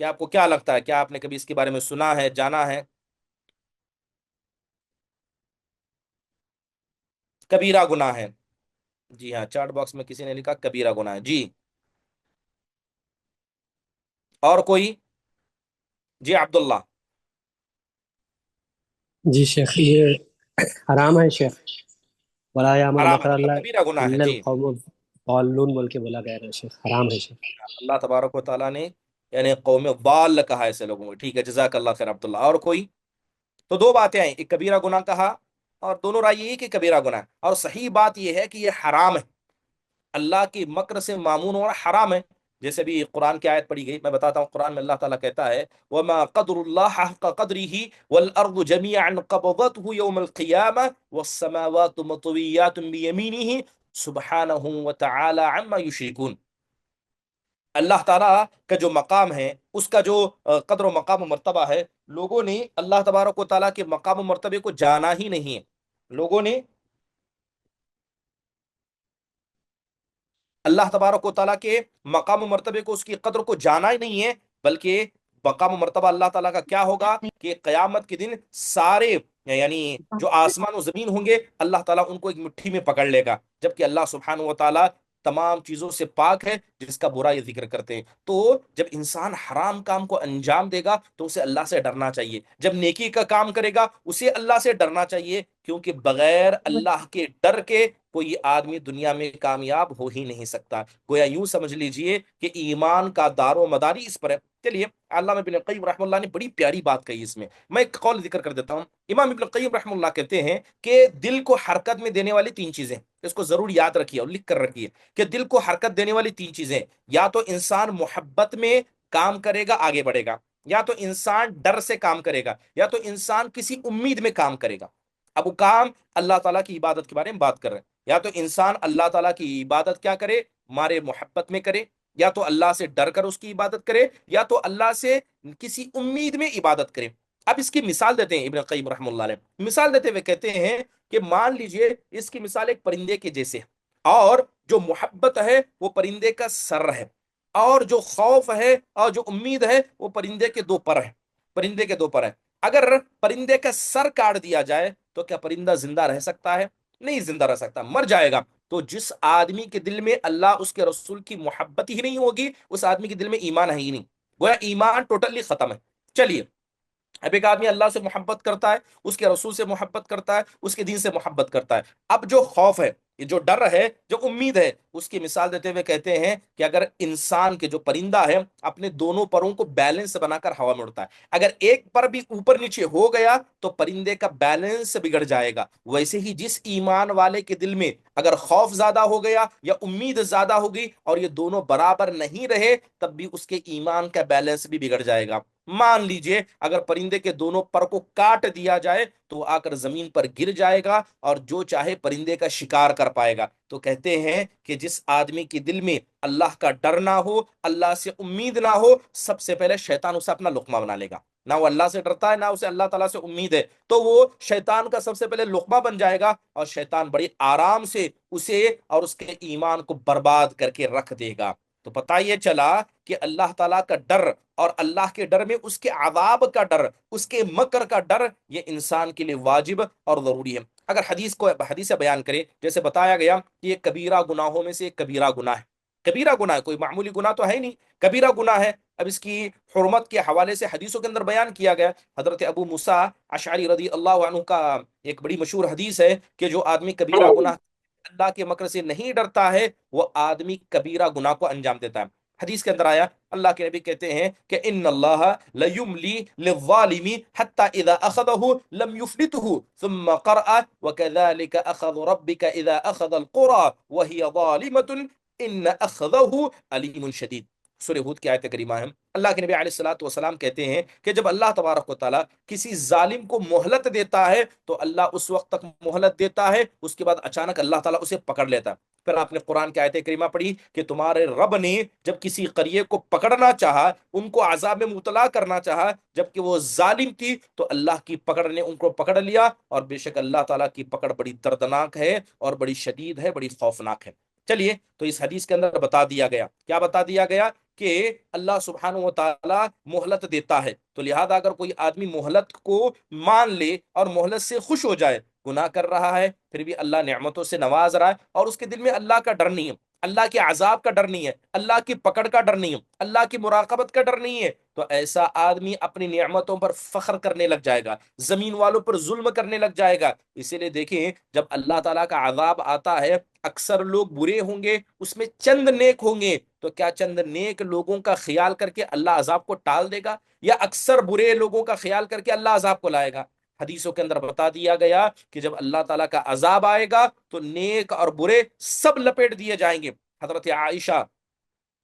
Speaker 1: کیا آپ کو کیا لگتا ہے؟ کیا آپ نے کبھی اس کے بارے میں سنا ہے، جانا ہے؟ کبیرہ گناہ ہے؟ جی ہاں، چارٹ باکس میں کسی نے لکھا کبیرہ گناہ ہے جی۔ اور کوئی؟ جی عبداللہ۔
Speaker 2: جی شیخ، یہ حرام ہے شیخ، ولا یعمل
Speaker 1: حرام ہے،
Speaker 2: مکر
Speaker 1: مطلب
Speaker 2: اللہ
Speaker 1: کبیرہ گناہ ہے
Speaker 2: الا
Speaker 1: جی۔
Speaker 2: القوم الضالون بول کے بولا گیا ہے شیخ، حرام ہے شیخ۔
Speaker 1: اللہ تبارک و تعالیٰ نے یعنی قوم ضال کہا ہے ایسے لوگوں کو، ٹھیک ہے، جزاک اللہ خیر عبداللہ۔ اور کوئی؟ تو دو باتیں آئیں، ایک کبیرہ گناہ کہا، اور دونوں رائے یہی کہ کبیرہ گناہ ہے، اور صحیح بات یہ ہے کہ یہ حرام ہے، اللہ کی مکر سے معمون ہونا حرام ہے۔ جیسے بھی قرآن کی آیت پڑھی گئی، میں بتاتا ہوں، قرآن میں اللہ تعالیٰ کہتا ہے وَمَا قَدْرُ اللَّهَ حَقَّ قَدْرِهِ وَالْأَرْضُ جَمِيعًا قَبْضَتْهُ يَوْمَ الْقِيَامَةِ وَالسَّمَاوَاتُ مَطْوِيَّاتٌ بِيَمِينِهِ سُبْحَانَهُ وَتَعَالَى عَمَّا يُشْرِكُونَ۔ اللہ تعالیٰ کا جو مقام ہے، اس کا جو قدر و مقام و مرتبہ ہے، لوگوں نے اللہ تبارک و تعالیٰ کے مقام و مرتبے کو جانا ہی نہیں ہے۔ لوگوں نے اللہ تبارک و تعالیٰ کے مقام و مرتبے کو، اس کی قدر کو جانا ہی نہیں ہے، بلکہ مقام و مرتبہ اللہ تعالیٰ کا کیا ہوگا کہ قیامت کے دن سارے، یعنی جو آسمان و زمین ہوں گے، اللہ تعالیٰ ان کو ایک مٹھی میں پکڑ لے گا، جبکہ اللہ سبحانہ و تعالیٰ تمام چیزوں سے پاک ہے جس کا برا یہ ذکر کرتے ہیں۔ تو جب انسان حرام کام کو انجام دے گا تو اسے اللہ سے ڈرنا چاہیے، جب نیکی کا کام کرے گا اسے اللہ سے ڈرنا چاہیے، کیونکہ بغیر اللہ کے ڈر کے کوئی آدمی دنیا میں کامیاب ہو ہی نہیں سکتا۔ گویا یوں سمجھ لیجئے کہ ایمان کا دار و مداری اس پر ہے۔ چلیے، علامہ ابن القیم رحمہ اللہ نے بڑی پیاری بات کہی اس میں ایک قول ذکر کر دیتا ہوں۔ امام ابن القیم رحمہ اللہ کہتے ہیں کہ دل کو حرکت میں دینے والی تین چیزیں، اس کو ضرور یاد رکھیے اور لکھ کر رکھیے کہ دل کو حرکت دینے والی تین چیزیں، یا تو انسان محبت میں کام کرے گا، آگے بڑھے گا، یا تو انسان ڈر سے کام کرے گا، یا تو انسان کسی امید میں کام کرے گا۔ اب وہ کام اللہ تعالیٰ کی عبادت کے بارے میں بات کر رہے ہیں، یا تو انسان اللہ تعالیٰ کی عبادت کیا کرے، مارے محبت میں کرے، یا تو اللہ سے ڈر کر اس کی عبادت کرے، یا تو اللہ سے کسی امید میں عبادت کرے۔ اب اس کی مثال دیتے ہیں ابن قیم رحمہ اللہ علیہ، مثال دیتے ہوئے کہتے ہیں کہ مان لیجئے اس کی مثال ایک پرندے کے جیسے ہے، اور جو محبت ہے وہ پرندے کا سر ہے، اور جو خوف ہے اور جو امید ہے وہ پرندے کے دو پر ہیں، پرندے کے دو پر ہیں۔ اگر پرندے کا سر کاٹ دیا جائے تو کیا پرندہ زندہ رہ سکتا ہے؟ نہیں زندہ رہ سکتا، مر جائے گا۔ تو جس آدمی کے دل میں اللہ اس کے رسول کی محبت ہی نہیں ہوگی، اس آدمی کے دل میں ایمان ہے ہی نہیں، گویا ایمان ٹوٹلی ختم ہے۔ چلیے، اب ایک آدمی اللہ سے محبت کرتا ہے، اس کے رسول سے محبت کرتا ہے، اس کے دین سے محبت کرتا ہے۔ اب جو خوف ہے، یہ جو ڈر ہے، جو امید ہے، اس کی مثال دیتے ہوئے کہتے ہیں کہ اگر انسان کے جو پرندہ ہے اپنے دونوں پروں کو بیلنس بنا کر ہوا میں اڑتا ہے، اگر ایک پر بھی اوپر نیچے ہو گیا تو پرندے کا بیلنس بگڑ جائے گا۔ ویسے ہی جس ایمان والے کے دل میں اگر خوف زیادہ ہو گیا یا امید زیادہ ہو گئی اور یہ دونوں برابر نہیں رہے، تب بھی اس کے ایمان کا بیلنس بھی بگڑ جائے گا۔ مان لیجئے اگر پرندے کے دونوں پر کو کاٹ دیا جائے تو وہ آ کر زمین پر گر جائے گا اور جو چاہے پرندے کا شکار کر پائے گا۔ تو کہتے ہیں کہ جس آدمی کے دل میں اللہ کا ڈر نہ ہو، اللہ سے امید نہ ہو، سب سے پہلے شیطان اسے اپنا لقمہ بنا لے گا۔ نہ وہ اللہ سے ڈرتا ہے، نہ اسے اللہ تعالیٰ سے امید ہے، تو وہ شیطان کا سب سے پہلے لقمہ بن جائے گا، اور شیطان بڑی آرام سے اسے اور اس کے ایمان کو برباد کر کے رکھ دے گا۔ تو پتہ یہ چلا کہ اللہ تعالیٰ کا ڈر اور اللہ کے ڈر میں اس کے عذاب کا ڈر، اس کے مکر کا ڈر، یہ انسان کے لیے واجب اور ضروری ہے۔ اگر حدیث بیان کرے، جیسے بتایا گیا کہ یہ کبیرہ گناہوں میں سے ایک کبیرہ گناہ ہے۔ کبیرہ گناہ ہے، کوئی معمولی گناہ تو ہے نہیں، کبیرہ گناہ ہے۔ اب اس کی حرمت کے حوالے سے حدیثوں کے اندر بیان کیا گیا۔ حضرت ابو موسیٰ اشعری رضی اللہ عنہ کا ایک بڑی مشہور حدیث ہے کہ جو آدمی کبیرہ گناہ اللہ کے مکر سے نہیں ڈرتا ہے، وہ آدمی کبیرہ گناہ کو انجام دیتا ہے۔ حدیث کے اندر آیا، اللہ کے نبی کہتے ہیں کہ ان اللہ لیملی للظالم حتی اذا اخذہ لم یفلتہ، ثم قرأ وکذالک اخذ ربک اذا اخذ القرى وہی ظالمۃ ان اخذہ علیم شدید۔ سورہ ہود کی آیت کریمہ ہے۔ اللہ کے نبی علیہ الصلوۃ والسلام کہتے ہیں کہ جب اللہ تبارک و تعالیٰ کسی ظالم کو مہلت دیتا ہے تو اللہ اس وقت تک مہلت دیتا ہے، اس کے بعد اچانک اللہ تعالیٰ اسے پکڑ لیتا ہے۔ پھر آپ نے قرآن کی آیت کریمہ پڑھی کہ تمہارے رب نے جب کسی قریے کو پکڑنا چاہا، ان کو عذاب میں مبتلا کرنا چاہا، جبکہ وہ ظالم تھی، تو اللہ کی پکڑ نے ان کو پکڑ لیا، اور بے شک اللہ تعالیٰ کی پکڑ بڑی دردناک ہے اور بڑی شدید ہے، بڑی خوفناک ہے۔ چلیے، تو اس حدیث کے اندر بتا دیا گیا، کیا بتا دیا گیا؟ کہ اللہ سبحانہ و تعالیٰ مہلت دیتا ہے، تو لہذا اگر کوئی آدمی مہلت کو مان لے اور مہلت سے خوش ہو جائے، گناہ کر رہا ہے پھر بھی اللہ نعمتوں سے نواز رہا ہے اور اس کے دل میں اللہ کا ڈر نہیں ہے، اللہ کے عذاب کا ڈر نہیں ہے، اللہ کی پکڑ کا ڈر نہیں ہے، اللہ کی مراقبت کا ڈر نہیں ہے، تو ایسا آدمی اپنی نعمتوں پر فخر کرنے لگ جائے گا، زمین والوں پر ظلم کرنے لگ جائے گا۔ اسی لیے دیکھیں، جب اللہ تعالیٰ کا عذاب آتا ہے، اکثر لوگ برے ہوں گے، اس میں چند نیک ہوں گے، تو کیا چند نیک لوگوں کا خیال کر کے اللہ عذاب کو ٹال دے گا، یا اکثر برے لوگوں کا خیال کر کے اللہ عذاب کو لائے گا؟ حدیثوں کے اندر بتا دیا گیا کہ جب اللہ تعالیٰ کا عذاب آئے گا تو نیک اور برے سب لپیٹ دیے جائیں گے۔ حضرت عائشہ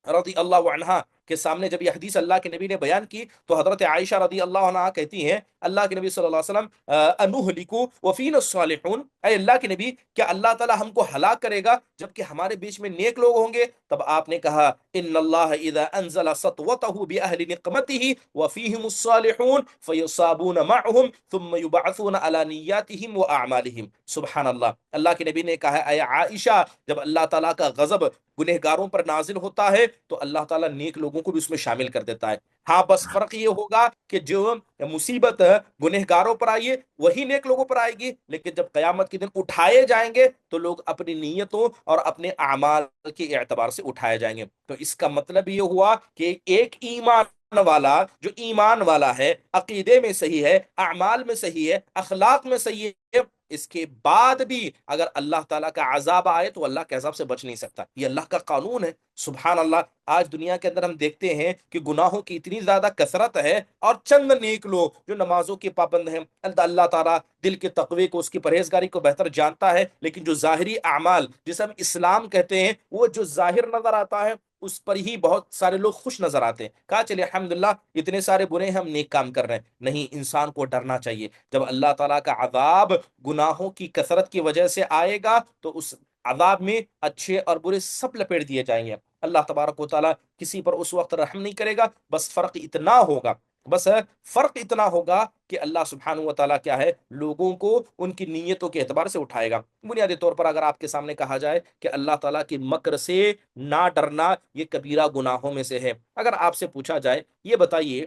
Speaker 1: رضی اللہ عنہا کے سامنے جب یہ حدیث اللہ کے نبی نے بیان کی تو حضرت عائشہ رضی اللہ عنہا کہتی ہیں، اللہ کے نبی صلی اللہ علیہ وسلم انہلکو وفینا الصالحون، اے اللہ کے نبی، کیا اللہ تعالی ہم کو ہلاک کرے گا جبکہ ہمارے بیچ میں نیک لوگ ہوں گے؟ تب آپ نے کہا، ان اللہ اذا انزل سطوته باہل نقمته وفیہم الصالحون فیصابون معهم ثم یبعثون علی نیاتهم واعمالهم۔ سبحان اللہ، اللہ کے نبی نے کہا، اے عائشہ، جب اللہ تعالیٰ کا غضب گنہگاروں پر نازل ہوتا ہے تو اللہ تعالیٰ نیک لوگوں کو بھی اس میں شامل کر دیتا ہے۔ ہاں، بس فرق یہ ہوگا کہ جو مصیبت گنہگاروں پر آئی ہے وہی نیک لوگوں پر آئے گی، لیکن جب قیامت کے دن اٹھائے جائیں گے تو لوگ اپنی نیتوں اور اپنے اعمال کے اعتبار سے اٹھائے جائیں گے۔ تو اس کا مطلب یہ ہوا کہ ایک ایمان والا، جو ایمان والا ہے، عقیدے میں صحیح ہے، اعمال میں صحیح ہے، اخلاق میں صحیح ہے، اس کے بعد بھی اگر اللہ تعالیٰ کا عذاب آئے تو اللہ کے عذاب سے بچ نہیں سکتا، یہ اللہ کا قانون ہے۔ سبحان اللہ، آج دنیا کے اندر ہم دیکھتے ہیں کہ گناہوں کی اتنی زیادہ کثرت ہے اور چند نیک لوگ جو نمازوں کے پابند ہیں، اللہ تعالیٰ دل کے تقوی کو، اس کی پرہیزگاری کو بہتر جانتا ہے، لیکن جو ظاہری اعمال جسے ہم اسلام کہتے ہیں، وہ جو ظاہر نظر آتا ہے اس پر ہی بہت سارے لوگ خوش نظر آتے ہیں، کہا چلے الحمدللہ اتنے سارے برے ہیں، ہم نیک کام کر رہے ہیں۔ نہیں، انسان کو ڈرنا چاہیے، جب اللہ تعالیٰ کا عذاب گناہوں کی کثرت کی وجہ سے آئے گا تو اس عذاب میں اچھے اور برے سب لپیٹ دیے جائیں گے۔ اللہ تبارک و تعالیٰ کسی پر اس وقت رحم نہیں کرے گا، بس فرق اتنا ہوگا کہ اللہ سبحانہ و تعالیٰ کیا ہے، لوگوں کو ان کی نیتوں کے اعتبار سے اٹھائے گا۔ بنیادی طور پر اگر آپ کے سامنے کہا جائے کہ اللہ تعالیٰ کی مکر سے نہ ڈرنا یہ کبیرہ گناہوں میں سے ہے، اگر آپ سے پوچھا جائے یہ بتائیے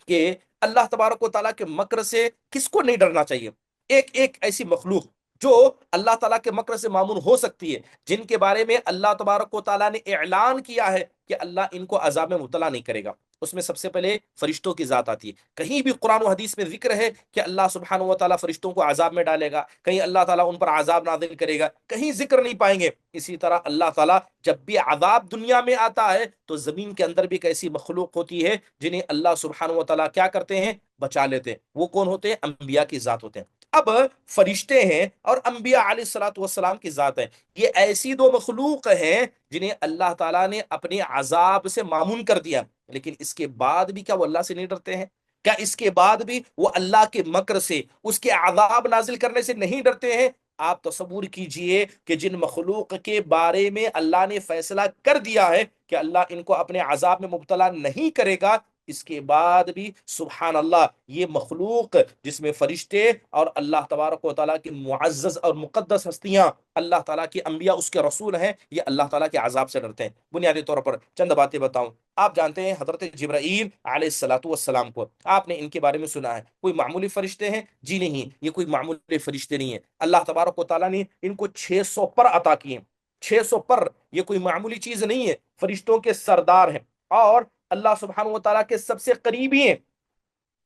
Speaker 1: کہ اللہ تبارک و تعالیٰ کے مکر سے کس کو نہیں ڈرنا چاہیے؟ ایک ایک ایسی مخلوق جو اللہ تعالیٰ کے مکر سے معمون ہو سکتی ہے، جن کے بارے میں اللہ تبارک و تعالیٰ نے اعلان کیا ہے کہ اللہ ان کو عذاب میں مبتلا نہیں کرے گا، اس میں سب سے پہلے فرشتوں کی ذات آتی ہے. کہیں بھی قرآن و حدیث میں ذکر ہے کہ اللہ سبحانہ و تعالیٰ فرشتوں کو عذاب میں ڈالے گا, کہیں اللہ تعالیٰ ان پر عذاب نازل کرے گا, کہیں ذکر نہیں پائیں گے. اسی طرح اللہ تعالیٰ جب بھی عذاب دنیا میں آتا ہے تو زمین کے اندر بھی ایک ایسی مخلوق ہوتی ہے جنہیں اللہ سبحانہ و تعالیٰ کیا کرتے ہیں, بچا لیتے ہیں. وہ کون ہوتے ہیں؟ انبیاء کی ذات ہوتے ہیں. اب فرشتے ہیں اور انبیاء علیہ الصلوۃ والسلام کی ذات ہے, یہ ایسی دو مخلوق ہیں جنہیں اللہ تعالیٰ نے اپنے عذاب سے معمون کر دیا. لیکن اس کے بعد بھی کیا وہ اللہ سے نہیں ڈرتے ہیں؟ کیا اس کے بعد بھی وہ اللہ کے مکر سے, اس کے عذاب نازل کرنے سے نہیں ڈرتے ہیں؟ آپ تصور کیجئے کہ جن مخلوق کے بارے میں اللہ نے فیصلہ کر دیا ہے کہ اللہ ان کو اپنے عذاب میں مبتلا نہیں کرے گا, اس کے بعد بھی سبحان اللہ یہ مخلوق جس میں فرشتے اور اللہ تبارک و تعالیٰ کی معزز اور مقدس ہستیاں, اللہ تعالیٰ کی انبیاء اس کے رسول ہیں, یہ اللہ تعالیٰ کے عذاب سے ڈرتے ہیں. بنیادی طور پر چند باتیں بتاؤں. آپ جانتے ہیں حضرت جبرائیل علیہ الصلوۃ والسلام کو, آپ نے ان کے بارے میں سنا ہے, کوئی معمولی فرشتے ہیں؟ جی نہیں, یہ کوئی معمولی فرشتے نہیں ہیں. اللہ تبارک و تعالیٰ نے ان کو 600 پر عطا کیے. 600 پر, یہ کوئی معمولی چیز نہیں ہے. فرشتوں کے سردار ہیں اور اللہ سبحانہ و تعالیٰ کے سب سے قریبی ہیں.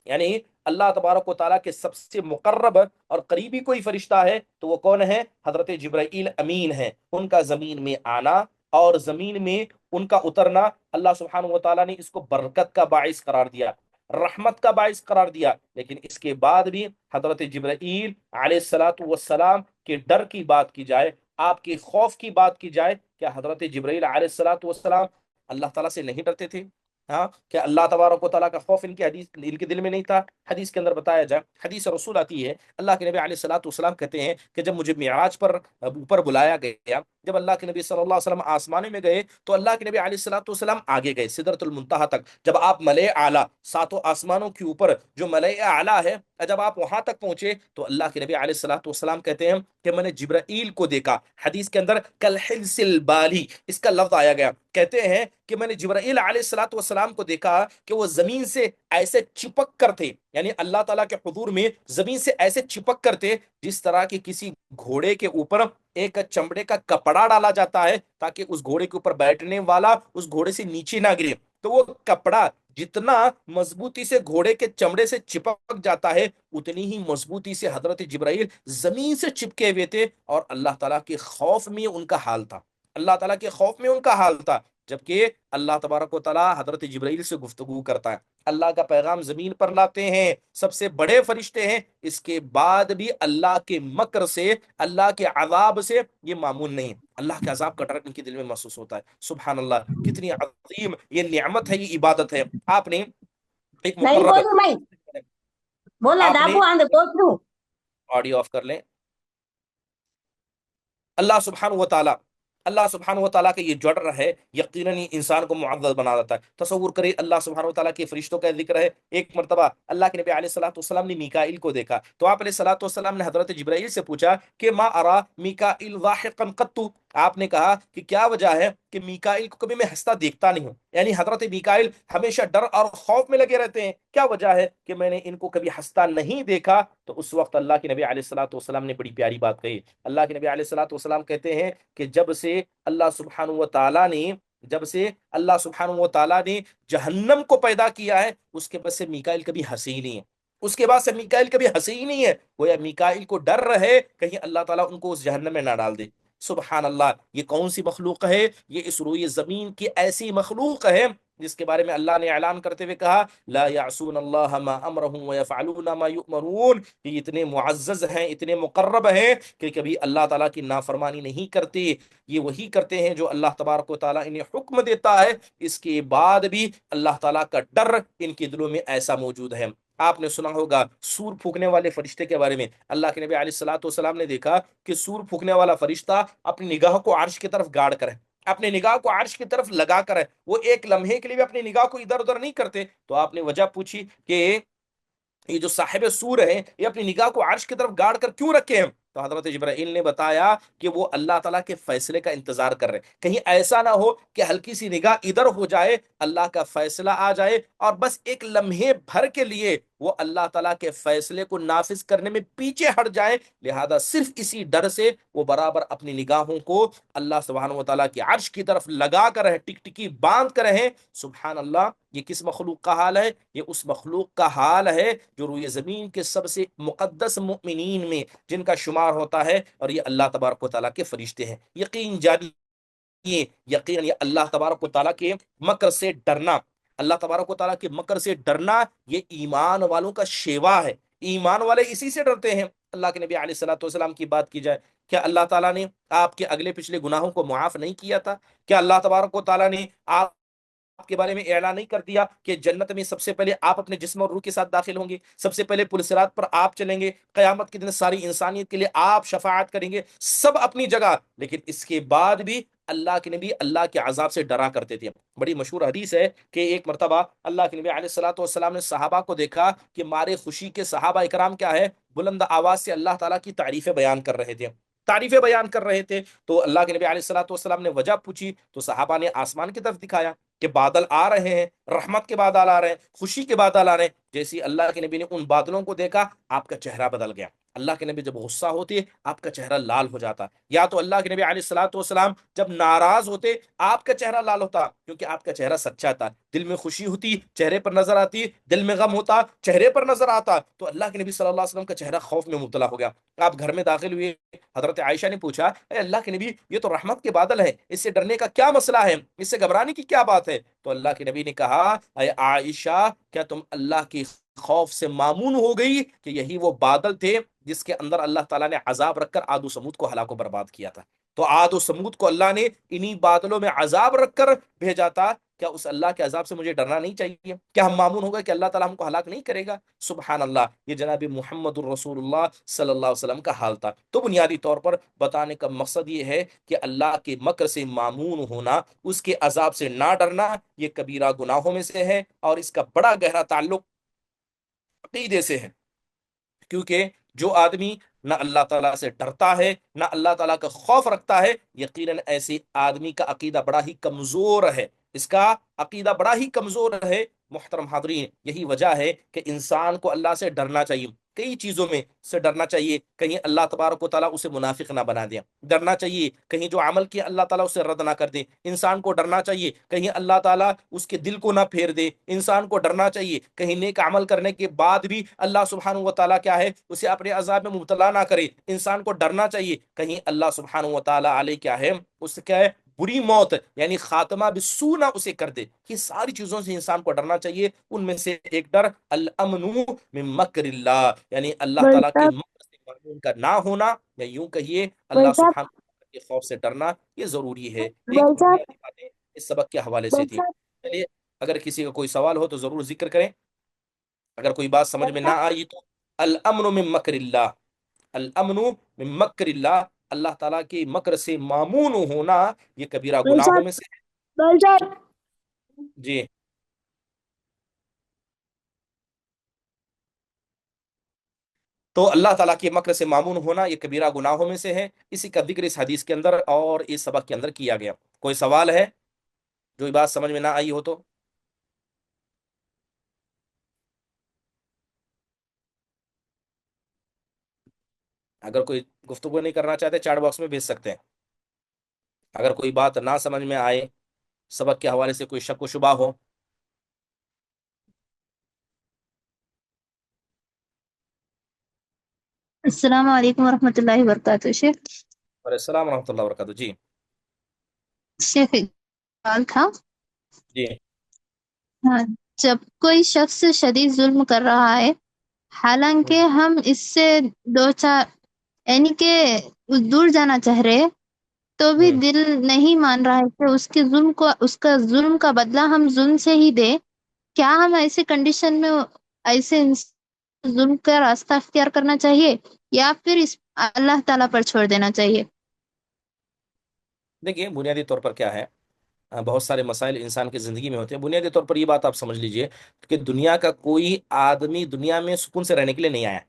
Speaker 1: یعنی اللہ تبارک و تعالیٰ کے سب سے مقرب اور قریبی کوئی فرشتہ ہے تو وہ کون ہے؟ حضرت جبرائیل امین ہے. ان کا زمین میں آنا اور زمین میں ان کا اترنا, اللہ سبحانہ و تعالیٰ نے اس کو برکت کا باعث قرار دیا, رحمت کا باعث قرار دیا. لیکن اس کے بعد بھی حضرت جبرائیل علیہ الصلوۃ والسلام کے ڈر کی بات کی جائے, آپ کے خوف کی بات کی جائے, کیا حضرت جبرائیل علیہ الصلوۃ والسلام اللہ تعالیٰ سے نہیں ڈرتے تھے؟ ہاں, کہ اللہ تبارک و تعالیٰ کا خوف ان کے دل میں نہیں تھا؟ حدیث کے اندر بتایا جائے, حدیث رسول آتی ہے, اللہ کے نبی علیہ الصلوۃ والسلام کہتے ہیں کہ جب مجھے معراج پر اوپر بلایا گیا, جب اللہ کے نبی صلی اللہ علیہ وسلم آسمانے میں گئے تو اللہ کے نبی علیہ الصلوۃ والسلام آگے گئے سدرۃ المنتہا تک. جب آپ ملائے اعلیٰ, ساتوں آسمانوں کے اوپر جو ملائے اعلیٰ ہے, جب آپ وہاں تک پہنچے تو اللہ کے نبی علیہ الصلوۃ والسلام کہتے ہیں کہ میں نے جبرائیل کو دیکھا. حدیث کے اندر کالحلس البالی اس کا لفظ آیا گیا, کہتے ہیں کہ میں نے جبرائیل علیہ الصلوۃ والسلام کو دیکھا کہ وہ زمین سے ایسے چپک کر تھے, یعنی اللہ تعالیٰ کے حضور میں زمین سے ایسے چپک کر تھے جس طرح کی کسی گھوڑے کے اوپر ایک چمڑے کا کپڑا ڈالا جاتا ہے تاکہ اس گھوڑے کے اوپر بیٹھنے والا اس گھوڑے سے نیچے نہ گرے. تو وہ کپڑا جتنا مضبوطی سے گھوڑے کے چمڑے سے چپک جاتا ہے اتنی ہی مضبوطی سے حضرت جبرائیل زمین سے چپکے ہوئے تھے, اور اللہ تعالیٰ کے خوف میں ان کا حال تھا, اللہ تعالیٰ کے خوف میں ان کا حال تھا. جبکہ اللہ تبارک و تعالیٰ حضرت جبرائیل سے گفتگو کرتا ہے, اللہ کا پیغام زمین پر لاتے ہیں, سب سے بڑے فرشتے ہیں, اس کے بعد بھی اللہ کے مکر سے, اللہ کے عذاب سے یہ معمول نہیں. اللہ کے عذاب کا ڈر ان کے دل میں محسوس ہوتا ہے. سبحان اللہ, کتنی عظیم یہ نعمت ہے, یہ عبادت ہے. آپ نے ایک
Speaker 3: نہیں
Speaker 1: مقرب,
Speaker 3: بولوں میں بولا
Speaker 1: آپ نے
Speaker 3: دابو آن گو تھرو.
Speaker 1: آڈیو آف کر لیں. اللہ سبحانہ و تعالیٰ کا یہ جو ڈر ہے یقیناً یہ انسان کو معزز بنا دیتا ہے. تصور کریں اللہ سبحانہ و تعالیٰ کے فرشتوں کا ذکر ہے. ایک مرتبہ اللہ کے نبی علیہ الصلوۃ والسلام نے میکائیل کو دیکھا تو آپ علیہ الصلوۃ والسلام نے حضرت جبرائیل سے پوچھا کہ ما ارا میکائیل ضاحکا قط, آپ نے کہا کہ کیا وجہ ہے کہ میکائیل کو کبھی میں ہنستا دیکھتا نہیں ہوں, یعنی حضرت میکائیل ہمیشہ ڈر اور خوف میں لگے رہتے ہیں, کیا وجہ ہے کہ میں نے ان کو کبھی ہنستا نہیں دیکھا؟ تو اس وقت اللہ کے نبی علیہ الصلوۃ والسلام نے بڑی پیاری بات کہی. اللہ کے نبی علیہ الصلوۃ والسلام کہتے ہیں کہ جب سے اللہ سبحانہ و تعالیٰ نے جہنم کو پیدا کیا ہے اس کے بعد سے میکائیل کبھی ہنسے ہی نہیں ہے, اس کے بعد سے میکائیل کبھی ہنسے ہی نہیں ہے. گویا میکائیل کو ڈر رہے کہیں اللہ تعالیٰ ان کو اس جہنم میں نہ ڈال دے. سبحان اللہ, یہ کون سی مخلوق ہے؟ یہ اس روئے زمین کی ایسی مخلوق ہے جس کے بارے میں اللہ نے اعلان کرتے ہوئے کہا لا یعصون اللہ ما امرهم ویفعلون ما یؤمرون, یہ اتنے معزز ہیں, اتنے مقرب ہیں کہ کبھی اللہ تعالیٰ کی نافرمانی نہیں کرتے. یہ وہی کرتے ہیں جو اللہ تبارک و تعالیٰ انہیں حکم دیتا ہے, اس کے بعد بھی اللہ تعالیٰ کا ڈر ان کے دلوں میں ایسا موجود ہے. آپ نے سنا ہوگا سور پھونکنے والے فرشتے کے بارے میں, اللہ کے نبی علیہ الصلوۃ والسلام نے دیکھا کہ سور پھونکنے والا فرشتہ اپنی نگاہ کو عرش کی طرف گاڑ کر ہے, اپنی نگاہ کو عرش کی طرف لگا کر ہے, وہ ایک لمحے کے لیے بھی اپنی نگاہ کو ادھر ادھر نہیں کرتے. تو آپ نے وجہ پوچھی کہ یہ جو صاحب سور ہیں یہ اپنی نگاہ کو عرش کی طرف گاڑ کر کیوں رکھے ہیں؟ تو حضرت جبرائیل نے بتایا کہ وہ اللہ تعالیٰ کے فیصلے کا انتظار کر رہے ہیں, کہیں ایسا نہ ہو کہ ہلکی سی نگاہ ادھر ہو جائے, اللہ کا فیصلہ آ جائے اور بس ایک لمحے بھر کے لیے وہ اللہ تعالیٰ کے فیصلے کو نافذ کرنے میں پیچھے ہٹ جائے، لہذا صرف اسی ڈر سے وہ برابر اپنی نگاہوں کو اللہ سبحانہ و تعالیٰ کی عرش کی طرف لگا کر رہے، ٹک ٹکی باندھ کر رہے۔ سبحان اللہ، یہ کس مخلوق کا حال ہے؟ یہ اس مخلوق کا حال ہے جو روئے زمین کے سب سے مقدس مؤمنین میں جن کا شمار ہوتا ہے، اور یہ اللہ تبارک و تعالیٰ کے فرشتے ہیں۔ یقین جانی، یقین یہ اللہ تبارک و تعالیٰ کے مکر سے ڈرنا، اللہ تبارک و تعالیٰ کے مکر سے ڈرنا، یہ ایمان والوں کا شیوا ہے۔ ایمان والے اسی سے ڈرتے ہیں۔ اللہ کے نبی علیہ الصلوۃ والسلام کی بات کی جائے، کیا اللہ تعالیٰ نے آپ کے اگلے پچھلے گناہوں کو معاف نہیں کیا تھا؟ کیا اللہ تبارک و تعالیٰ نے آپ کے بارے میں اعلان نہیں کر دیا کہ جنت میں سب سے پہلے آپ اپنے جسم اور روح کے ساتھ داخل ہوں گے، سب سے پہلے پل صراط پر آپ چلیں گے، قیامت کے دن ساری انسانیت کے لیے آپ شفاعت کریں گے؟ سب اپنی جگہ، لیکن اس کے بعد بھی اللہ کے نبی اللہ کے عذاب سے ڈرا کرتے تھے۔ بڑی مشہور حدیث ہے کہ ایک مرتبہ اللہ کے نبی علیہ الصلوۃ والسلام نے صحابہ کو دیکھا کہ مارے خوشی کے صحابہ اکرام کیا ہے، بلند آواز سے اللہ تعالیٰ کی تعریفیں بیان کر رہے تھے، تعریفیں بیان کر رہے تھے۔ تو اللہ کے نبی علیہ الصلوۃ والسلام نے وجہ پوچھی تو صحابہ نے آسمان کی طرف دکھایا کہ بادل آ رہے ہیں، رحمت کے بادل آ رہے ہیں، خوشی کے بادل آ رہے ہیں۔ جیسے ہی اللہ کے نبی نے ان بادلوں کو دیکھا، آپ کا چہرہ بدل گیا۔ اللہ کے نبی جب غصہ ہوتے آپ کا چہرہ لال ہو جاتا، یا تو اللہ کے نبی علیہ الصلوۃ والسلام جب ناراض ہوتے آپ کا چہرہ لال ہوتا، کیونکہ آپ کا چہرہ سچا تھا۔ دل میں خوشی ہوتی چہرے پر نظر آتی، دل میں غم ہوتا چہرے پر نظر آتا۔ تو اللہ کے نبی صلی اللہ علیہ وسلم کا چہرہ خوف میں مبتلا ہو گیا۔ آپ گھر میں داخل ہوئے، حضرت عائشہ نے پوچھا، اے اللہ کے نبی، یہ تو رحمت کے بادل ہے، اس سے ڈرنے کا کیا مسئلہ ہے، اس سے گھبرانے کی کیا بات ہے؟ تو اللہ کے نبی نے کہا، اے عائشہ، کیا تم اللہ کی خوف سے مامون ہو گئی کہ یہی وہ بادل تھے جس کے اندر اللہ تعالیٰ نے عذاب رکھ کر عاد و سمود کو ہلاک و برباد کیا تھا؟ تو عاد و سمود کو اللہ نے انہی بادلوں میں عذاب رکھ کر بھیجا تھا۔ کیا اس اللہ کے عذاب سے مجھے ڈرنا نہیں چاہیے؟ کیا ہم مامون ہو گئے کہ اللہ تعالیٰ ہم کو ہلاک نہیں کرے گا؟ سبحان اللہ، یہ جناب محمد الرسول اللہ صلی اللہ علیہ وسلم کا حال تھا۔ تو بنیادی طور پر بتانے کا مقصد یہ ہے کہ اللہ کے مکر سے مامون ہونا، اس کے عذاب سے نہ ڈرنا، یہ کبیرہ گناہوں میں سے ہے، اور اس کا بڑا گہرا تعلق عقیدے سے ہے۔ کیونکہ جو آدمی نہ اللہ تعالیٰ سے ڈرتا ہے، نہ اللہ تعالیٰ کا خوف رکھتا ہے، یقیناً ایسے آدمی کا عقیدہ بڑا ہی کمزور ہے، اس کا عقیدہ بڑا ہی کمزور ہے۔ محترم حاضرین، یہی وجہ ہے کہ انسان کو اللہ سے ڈرنا چاہیے، کئی چیزوں میں سے ڈرنا چاہیے۔ کہیں اللہ تبارک و تعالیٰ اسے منافق نہ بنا دے، ڈرنا چاہیے کہیں جو عمل کیا اللہ تعالیٰ اسے رد نہ کر دے۔ انسان کو ڈرنا چاہیے کہیں اللہ تعالیٰ اس کے دل کو نہ پھیر دے۔ انسان کو ڈرنا چاہیے کہیں نیک عمل کرنے کے بعد بھی اللہ سبحانہ و تعالیٰ کیا ہے، اسے اپنے عذاب میں مبتلا نہ کرے۔ انسان کو ڈرنا چاہیے کہیں اللہ سبحانہ و تعالیٰ علیہ کیا ہے، اس کیا ہے، بری موت یعنی خاتمہ بالسوء نہ اسے کر دے۔ یہ ساری چیزوں سے انسان کو ڈرنا چاہیے۔ ان میں سے ایک ڈر الامن من مکر اللہ، یعنی اللہ تعالیٰ کے مکر سے مأمون کا نہ ہونا، یا یوں کہیے اللہ سبحانہ و تعالیٰ کے خوف سے ڈرنا، یہ ضروری ہے۔ ایک بنیادی باتیں اس سبق کے حوالے سے تھی۔ چلیے، اگر کسی کا کوئی سوال ہو تو ضرور ذکر کریں، اگر کوئی بات سمجھ میں نہ آئی تو۔ الامن من مکر اللہ، الامن من مکر اللہ، اللہ تعالیٰ کے مکر سے مامون ہونا، یہ کبیرہ گناہوں میں سے ہے۔ جی، تو اللہ تعالیٰ کے مکر سے مامون ہونا یہ کبیرہ گناہوں میں سے ہے۔ اسی کا ذکر اس حدیث کے اندر اور اس سبق کے اندر کیا گیا۔ کوئی سوال ہے جو یہ بات سمجھ میں نہ آئی ہو تو؟ اگر کوئی گفتگو نہیں کرنا چاہتے چیٹ باکس میں بھیج سکتے ہیں۔ اگر کوئی بات نہ سمجھ میں آئے، سبق کے حوالے سے کوئی شک و شبہ ہو۔
Speaker 4: السلام علیکم ورحمۃ اللہ وبرکاتہ شیخ۔
Speaker 1: اور السلام ورحمۃ اللہ وبرکاتہ۔ جی
Speaker 4: شیخ ایک سوال تھا۔
Speaker 1: جی
Speaker 4: ہاں، جب کوئی شخص شدید ظلم کر رہا ہے، حالانکہ ہم اس سے دو چار یعنی کہ دور جانا چاہ رہے، تو بھی دل نہیں مان رہا ہے کہ اس کا ظلم کا بدلہ ہم ظلم سے ہی دیں، کیا ہم ایسے کنڈیشن میں ایسے ظلم کا راستہ اختیار کرنا چاہیے یا پھر اس اللہ تعالیٰ پر چھوڑ دینا چاہیے؟
Speaker 1: دیکھیے، بنیادی طور پر کیا ہے، بہت سارے مسائل انسان کی زندگی میں ہوتے ہیں۔ بنیادی طور پر یہ بات آپ سمجھ لیجئے کہ دنیا کا کوئی آدمی دنیا میں سکون سے رہنے کے لیے نہیں آیا،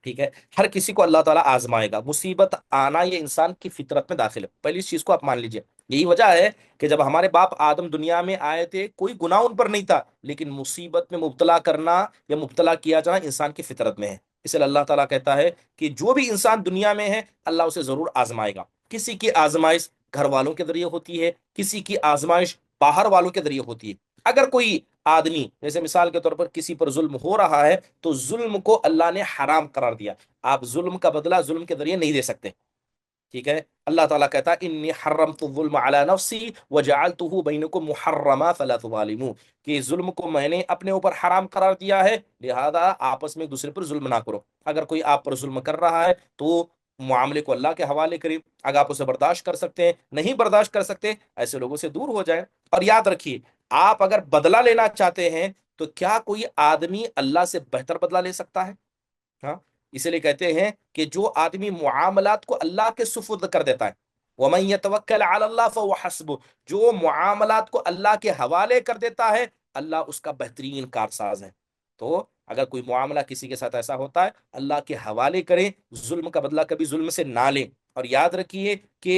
Speaker 1: ٹھیک ہے؟ ہر کسی کو اللہ تعالیٰ آزمائے گا، مصیبت آنا یہ انسان کی فطرت میں داخل ہے، پہلی اس چیز کو آپ مان لیجئے۔ یہی وجہ ہے کہ جب ہمارے باپ آدم دنیا میں آئے تھے کوئی گناہ ان پر نہیں تھا، لیکن مصیبت میں مبتلا کرنا یا مبتلا کیا جانا انسان کی فطرت میں ہے. اس لیے اللہ تعالیٰ کہتا ہے کہ جو بھی انسان دنیا میں ہے اللہ اسے ضرور آزمائے گا. کسی کی آزمائش گھر والوں کے ذریعے ہوتی ہے، کسی کی آزمائش باہر والوں کے ذریعے ہوتی ہے. اگر کوئی آدمی جیسے مثال کے طور پر کسی پر ظلم ہو رہا ہے تو ظلم کو اللہ نے حرام قرار دیا. آپ ظلم کا بدلہ ظلم کے ذریعے نہیں دے سکتے. ٹھیک ہے، اللہ تعالیٰ کہتا ہے انی حرمت الظلم علی نفسی وجعلتہ بینکم محرما فلا تظالموا، کہ ظلم کو میں نے اپنے اوپر حرام قرار دیا ہے، لہذا آپس میں ایک دوسرے پر ظلم نہ کرو. اگر کوئی آپ پر ظلم کر رہا ہے تو معاملے کو اللہ کے حوالے کریں. اگر آپ اسے برداشت کر سکتے ہیں، نہیں برداشت کر سکتے، ایسے لوگوں سے دور ہو جائیں. اور یاد رکھیے، آپ اگر بدلہ لینا چاہتے ہیں تو کیا کوئی آدمی اللہ سے بہتر بدلہ لے سکتا ہے؟ ہاں، اسی لیے کہتے ہیں کہ جو آدمی معاملات کو اللہ کے سپرد کر دیتا ہے، وَمَن يَتَوَكَّلْ عَلَى اللَّهِ فَهُوَ حَسْبُهُ، جو معاملات کو اللہ کے حوالے کر دیتا ہے اللہ اس کا بہترین کارساز ہے. تو اگر کوئی معاملہ کسی کے ساتھ ایسا ہوتا ہے اللہ کے حوالے کریں، ظلم کا بدلہ کبھی ظلم سے نہ لیں. اور یاد رکھیے کہ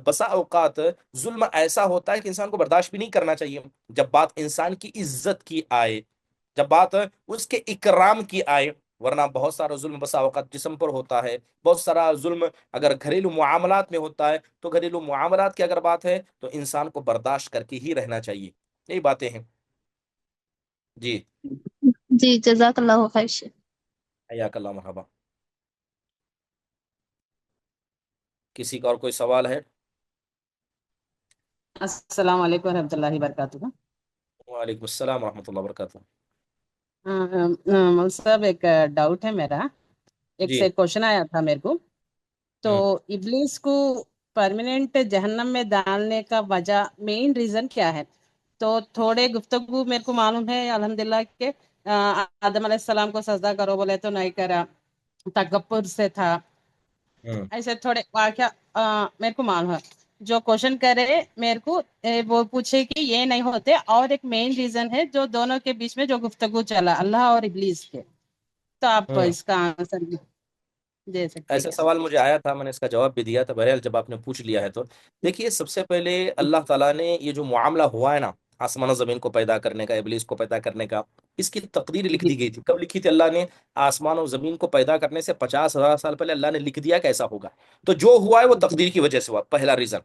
Speaker 1: بسا اوقات ظلم ایسا ہوتا ہے کہ انسان کو برداشت بھی نہیں کرنا چاہیے. جب بات انسان کی عزت کی آئے، جب بات اس کے اکرام کی آئے، ورنہ بہت سارا ظلم بسا اوقات جسم پر ہوتا ہے، بہت سارا ظلم اگر گھریلو معاملات میں ہوتا ہے تو گھریلو معاملات کی اگر بات ہے تو انسان کو برداشت کر کے ہی رہنا چاہیے. یہی باتیں ہیں. جی،
Speaker 4: جی جزاک اللہ خیر شیخ.
Speaker 1: حیاک اللہ، مرحبا. کسی کا اور کوئی سوال ہے؟
Speaker 5: السلام علیکم ورحمۃ اللہ وبرکاتہ.
Speaker 1: وعلیکم السلام ورحمۃ اللہ وبرکاتہ.
Speaker 5: مول صاحب ایک ڈاؤٹ ہے میرا، ایک
Speaker 1: جی.
Speaker 5: سے کوشچن آیا تھا میرے کو. تو
Speaker 1: ہوں.
Speaker 5: ابلیس کو پرماننٹ جہنم میں ڈالنے کا وجہ مین ریزن کیا ہے؟ تو تھوڑے گفتگو میرے کو معلوم ہے الحمدللہ کہ آدم علیہ السلام کو سجدہ کرو بولے تو نہیں کرا، تکبر سے تھا.
Speaker 1: ہوں.
Speaker 5: ایسے تھوڑے واقعہ میرے کو معلوم ہے. جو کوشچن کرے میرے کو وہ پوچھے کہ یہ نہیں ہوتے، اور ایک مین ریزن ہے جو دونوں کے بیچ میں جو گفتگو چلا اللہ اور ابلیس کے. تو آپ
Speaker 1: ہوں.
Speaker 5: اس کا آنسر دے سکتے
Speaker 1: ایسا
Speaker 5: کیا؟
Speaker 1: سوال مجھے آیا تھا، میں نے اس کا جواب بھی دیا تھا. بہرحال جب آپ نے پوچھ لیا ہے تو دیکھیے، سب سے پہلے اللہ تعالیٰ نے یہ جو معاملہ ہوا ہے نا، آسمان و زمین کو پیدا کرنے کا، ابلیس کو پیدا کرنے کا، اس کی تقدیر لکھ
Speaker 5: جی
Speaker 1: دی گئی تھی. کب لکھی تھی اللہ نے؟ آسمان و زمین کو پیدا کرنے سے 50,000 سال پہلے اللہ نے لکھ دیا کہ ایسا ہوگا. تو جو ہوا ہے وہ
Speaker 5: جی
Speaker 1: تقدیر کی وجہ سے ہوا، پہلا ریزن.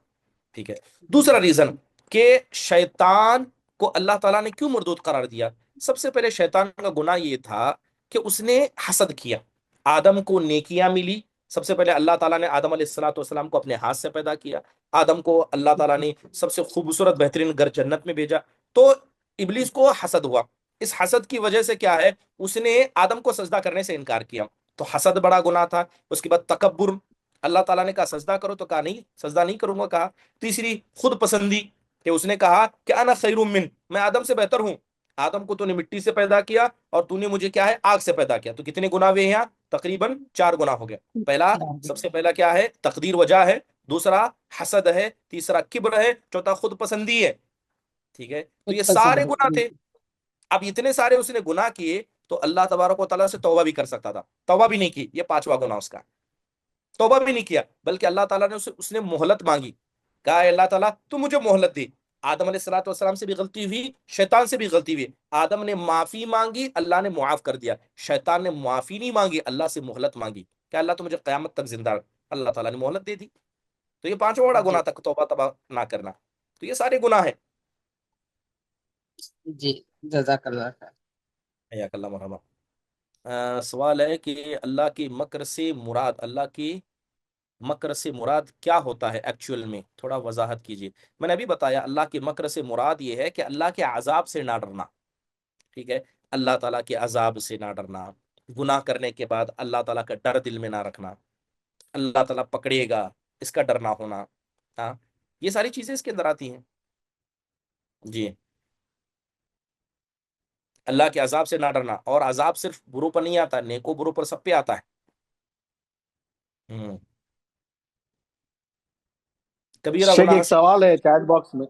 Speaker 1: ٹھیک ہے. دوسرا ریزن کہ شیطان کو اللہ تعالیٰ نے کیوں مردود قرار دیا؟ سب سے پہلے شیطان کا گناہ یہ تھا کہ اس نے حسد کیا. آدم کو نیکیاں ملی. سب سے پہلے اللہ تعالیٰ نے آدم علیہ السلام کو اپنے ہاتھ سے پیدا کیا. آدم کو اللہ تعالیٰ نے سب سے خوبصورت بہترین گھر جنت میں بھیجا. تو ابلیس کو حسد ہوا. اس حسد کی وجہ سے کیا ہے، اس نے آدم کو سجدہ کرنے سے انکار کیا. تو حسد بڑا گناہ تھا. اس کے بعد تکبر، اللہ تعالیٰ نے کہا سجدہ کرو تو کہا نہیں، سجدہ نہیں کروں گا کہا. تیسری خود پسندی، کہ اس نے کہا کہ انا خیر من، میں آدم سے بہتر ہوں. آدم کو تو نے مٹی سے پیدا کیا اور تو نے مجھے کیا ہے آگ سے پیدا کیا. تو کتنے گناہ ہوئے ہیں یہاں؟ تقریباً 4 گناہ ہو گیا. پہلا، سب سے پہلا کیا ہے؟ تقدیر وجہ ہے. دوسرا حسد ہے. تیسرا کبر ہے. چوتھا خود پسندی ہے. ٹھیک ہے. تو
Speaker 5: خود
Speaker 1: یہ سارے
Speaker 5: پسند.
Speaker 1: گناہ تھے. اب اتنے سارے اس نے گناہ کیے تو اللہ تبارک و تعالیٰ سے توبہ بھی کر سکتا تھا، توبہ بھی نہیں کی. یہ 5واں گناہ اس کا. توبہ بھی نہیں کیا، بلکہ اللہ تعالیٰ نے اس نے مہلت مانگی. کہا اے اللہ تعالیٰ تو مجھے مہلت دے. آدم علیہ السلام سے بھی غلطی ہوئی، شیطان سے بھی غلطی ہوئی. آدم نے معافی مانگی، اللہ نے معاف کر دیا. شیطان نے معافی نہیں مانگی، اللہ سے مہلت مانگی کہ اللہ تو مجھے قیامت تک زندہ رکھ. اللہ تعالیٰ نے مہلت دے دی. تو یہ 5واں بڑا
Speaker 5: جی
Speaker 1: گناہ تک توبہ تباہ نہ کرنا. تو یہ سارے گناہ ہیں.
Speaker 5: جی جزاک اللہ خیر.
Speaker 1: حیاک اللہ، مرحبا. سوال ہے کہ اللہ کی مکر سے مراد، اللہ کی مکر سے مراد کیا ہوتا ہے ایکچوئل میں؟ تھوڑا وضاحت کیجیے. میں نے ابھی بتایا اللہ کی مکر سے مراد یہ ہے کہ اللہ کے عذاب سے نہ ڈرنا. ٹھیک ہے. اللہ تعالیٰ کے عذاب سے نہ ڈرنا، گناہ کرنے کے بعد اللہ تعالیٰ کا ڈر دل میں نہ رکھنا، اللہ تعالیٰ پکڑے گا اس کا ڈر نہ ہونا. ہاں، یہ ساری چیزیں اس کے اندر آتی ہیں. جی، اللہ کے عذاب سے نہ ڈرنا. اور عذاب صرف بروں پر نہیں آتا، نیکو بروں پر سب پہ آتا ہے. ہوں. کبیرہ
Speaker 6: شیخ
Speaker 1: گناہ
Speaker 6: ایک سوال ہے چیٹ باکس میں.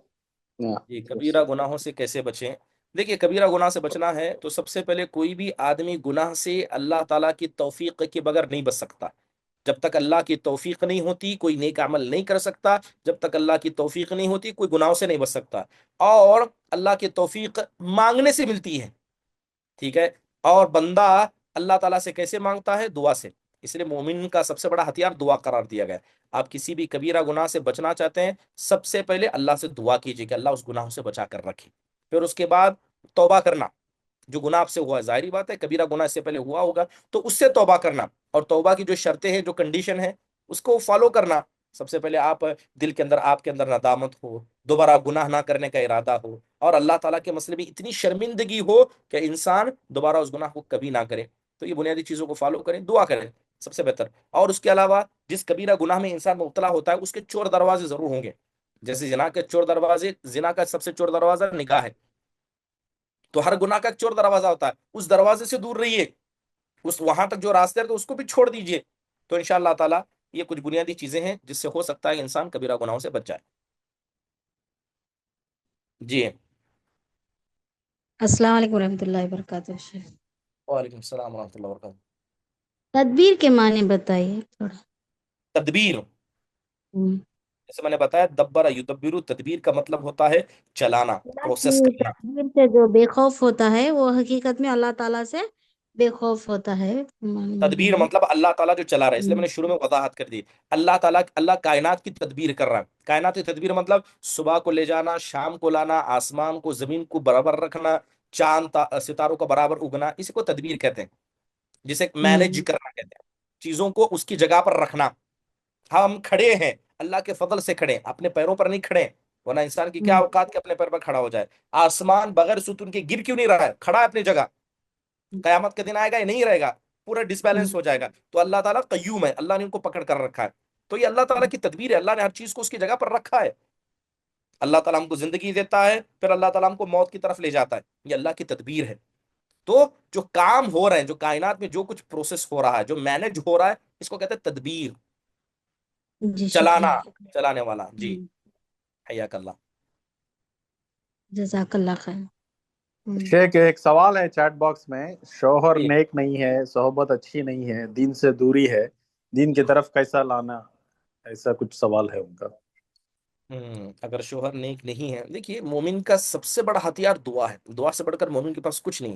Speaker 1: جی، کبیرہ گناہوں سے کیسے بچیں؟ دیکھیے، کبیرہ گناہ سے بچنا ہے تو سب سے پہلے کوئی بھی آدمی گناہ سے اللہ تعالیٰ کی توفیق کے بغیر نہیں بچ سکتا. جب تک اللہ کی توفیق نہیں ہوتی کوئی نیک عمل نہیں کر سکتا، جب تک اللہ کی توفیق نہیں ہوتی کوئی گناہوں سے نہیں بچ سکتا، اور اللہ کی توفیق مانگنے سے ملتی ہے، ٹھیک ہے؟ اور بندہ اللہ تعالیٰ سے کیسے مانگتا ہے؟ دعا سے، اس لیے مومن کا سب سے بڑا ہتھیار دعا قرار دیا گیا ہے۔ آپ کسی بھی کبیرہ گناہ سے بچنا چاہتے ہیں، سب سے پہلے اللہ سے دعا کیجیے کہ اللہ اس گناہوں سے بچا کر رکھے، پھر اس کے بعد توبہ کرنا، جو گناہ آپ سے ہوا ہے، ظاہری بات ہے کبیرہ گناہ اس سے پہلے ہوا ہوگا تو اس سے توبہ کرنا، اور توبہ کی جو شرطیں ہیں، جو کنڈیشن ہے، اس کو فالو کرنا۔ سب سے پہلے آپ دل کے اندر، آپ کے اندر ندامت ہو، دوبارہ گناہ نہ کرنے کا ارادہ ہو، اور اللہ تعالیٰ کے مسئلے میں اتنی شرمندگی ہو کہ انسان دوبارہ اس گناہ کو کبھی نہ کرے۔ تو یہ بنیادی چیزوں کو فالو کریں، دعا کریں، سب سے بہتر۔ اور اس کے علاوہ جس کبیرہ گناہ میں انسان مبتلا ہوتا ہے، اس کے چور دروازے ضرور ہوں گے، جیسے زنا کے چور دروازے، زنا کا سب سے چور دروازہ نکاح ہے، تو ہر گناہ کا ایک چور دروازہ ہوتا ہے، اس دروازے سے دور رہیے، اس وہاں تک جو راستے ہیں تو اس کو بھی چھوڑ دیجئے۔ تو انشاءاللہ تعالی یہ کچھ بنیادی چیزیں ہیں جس سے ہو سکتا ہے کہ انسان کبیرہ گناہوں سے بچ جائے۔ جی
Speaker 6: السلام علیکم ورحمۃ اللہ وبرکاتہ شیخ۔
Speaker 1: وعلیکم السلام ورحمۃ اللہ وبرکاتہ۔
Speaker 6: تدبیر کے معنی بتائیے تھوڑا۔
Speaker 1: تدبیر،
Speaker 6: ہم۔
Speaker 1: جیسے میں نے بتایا، دبر یدبر، تدبیر کا مطلب ہوتا ہے چلانا،
Speaker 6: اللہ
Speaker 1: پروسیس
Speaker 6: کی
Speaker 1: کرنا۔
Speaker 6: تدبیر سے جو بے خوف ہوتا ہے وہ حقیقت میں اللہ تعالیٰ سے بے خوف ہوتا ہے، معنی
Speaker 1: تدبیر
Speaker 6: ہے۔
Speaker 1: مطلب اللہ تعالیٰ جو چلا رہا ہے، اس لیے میں
Speaker 6: ہم۔
Speaker 1: نے شروع میں وضاحت کر دی، اللہ تعالیٰ، اللہ کائنات کی تدبیر کر رہا ہے۔ کائنات کی تدبیر مطلب صبح کو لے جانا، شام کو لانا، آسمان کو زمین کو برابر رکھنا، چاند ستاروں کا برابر اگنا، اسی کو تدبیر کہتے ہیں، جسے مینج
Speaker 6: ہم۔
Speaker 1: کرنا کہتے ہیں، چیزوں کو اس کی جگہ پر رکھنا۔ ہم کھڑے ہیں اللہ کے فضل سے کھڑے ہیں، اپنے پیروں پر نہیں کھڑے ہیں، ورنہ انسان کی کیا
Speaker 6: ہم۔
Speaker 1: اوقات کہ اپنے پیر پر کھڑا ہو جائے۔ آسمان بغیر ستون کے گر کیوں نہیں رہا ہے؟ کھڑا ہے اپنی جگہ، قیامت کے دن آئے گا یہ نہیں رہے گا، پورا ڈسبیلنس ہو جائے گا۔ تو اللہ تعالیٰ قیوم ہے، اللہ نے ان کو پکڑ کر رکھا ہے۔ تو یہ اللہ تعالیٰ کی تدبیر ہے، اللہ نے ہر چیز کو اس کی جگہ پر رکھا ہے۔ اللہ تعالیٰ ہم کو زندگی دیتا ہے، پھر اللہ تعالیٰ ہم کو موت کی طرف لے جاتا ہے، یہ اللہ کی تدبیر ہے۔ تو جو کام ہو رہے ہیں، جو کائنات میں جو کچھ پروسیس ہو رہا ہے، جو مینج ہو رہا ہے، اس کو کہتے ہیں تدبیر،
Speaker 6: جی
Speaker 1: چلانا،
Speaker 6: شکریہ۔
Speaker 1: چلانے والا۔ جی
Speaker 6: ہم۔
Speaker 1: حیاک اللہ۔
Speaker 6: جزاک اللہ خیر۔ ہم۔
Speaker 7: شیخ ایک سوال ہے چیٹ باکس میں، شوہر
Speaker 1: جی
Speaker 7: نیک نہیں ہے، صحبت اچھی نہیں ہے، دین سے دوری ہے، دین کی طرف کیسا لانا، ایسا کچھ سوال ہے ان کا۔
Speaker 1: اگر شوہر نیک نہیں ہے، دیکھیے مومن کا سب سے بڑا ہتھیار دعا ہے، دعا سے بڑھ کر مومن کے پاس کچھ نہیں۔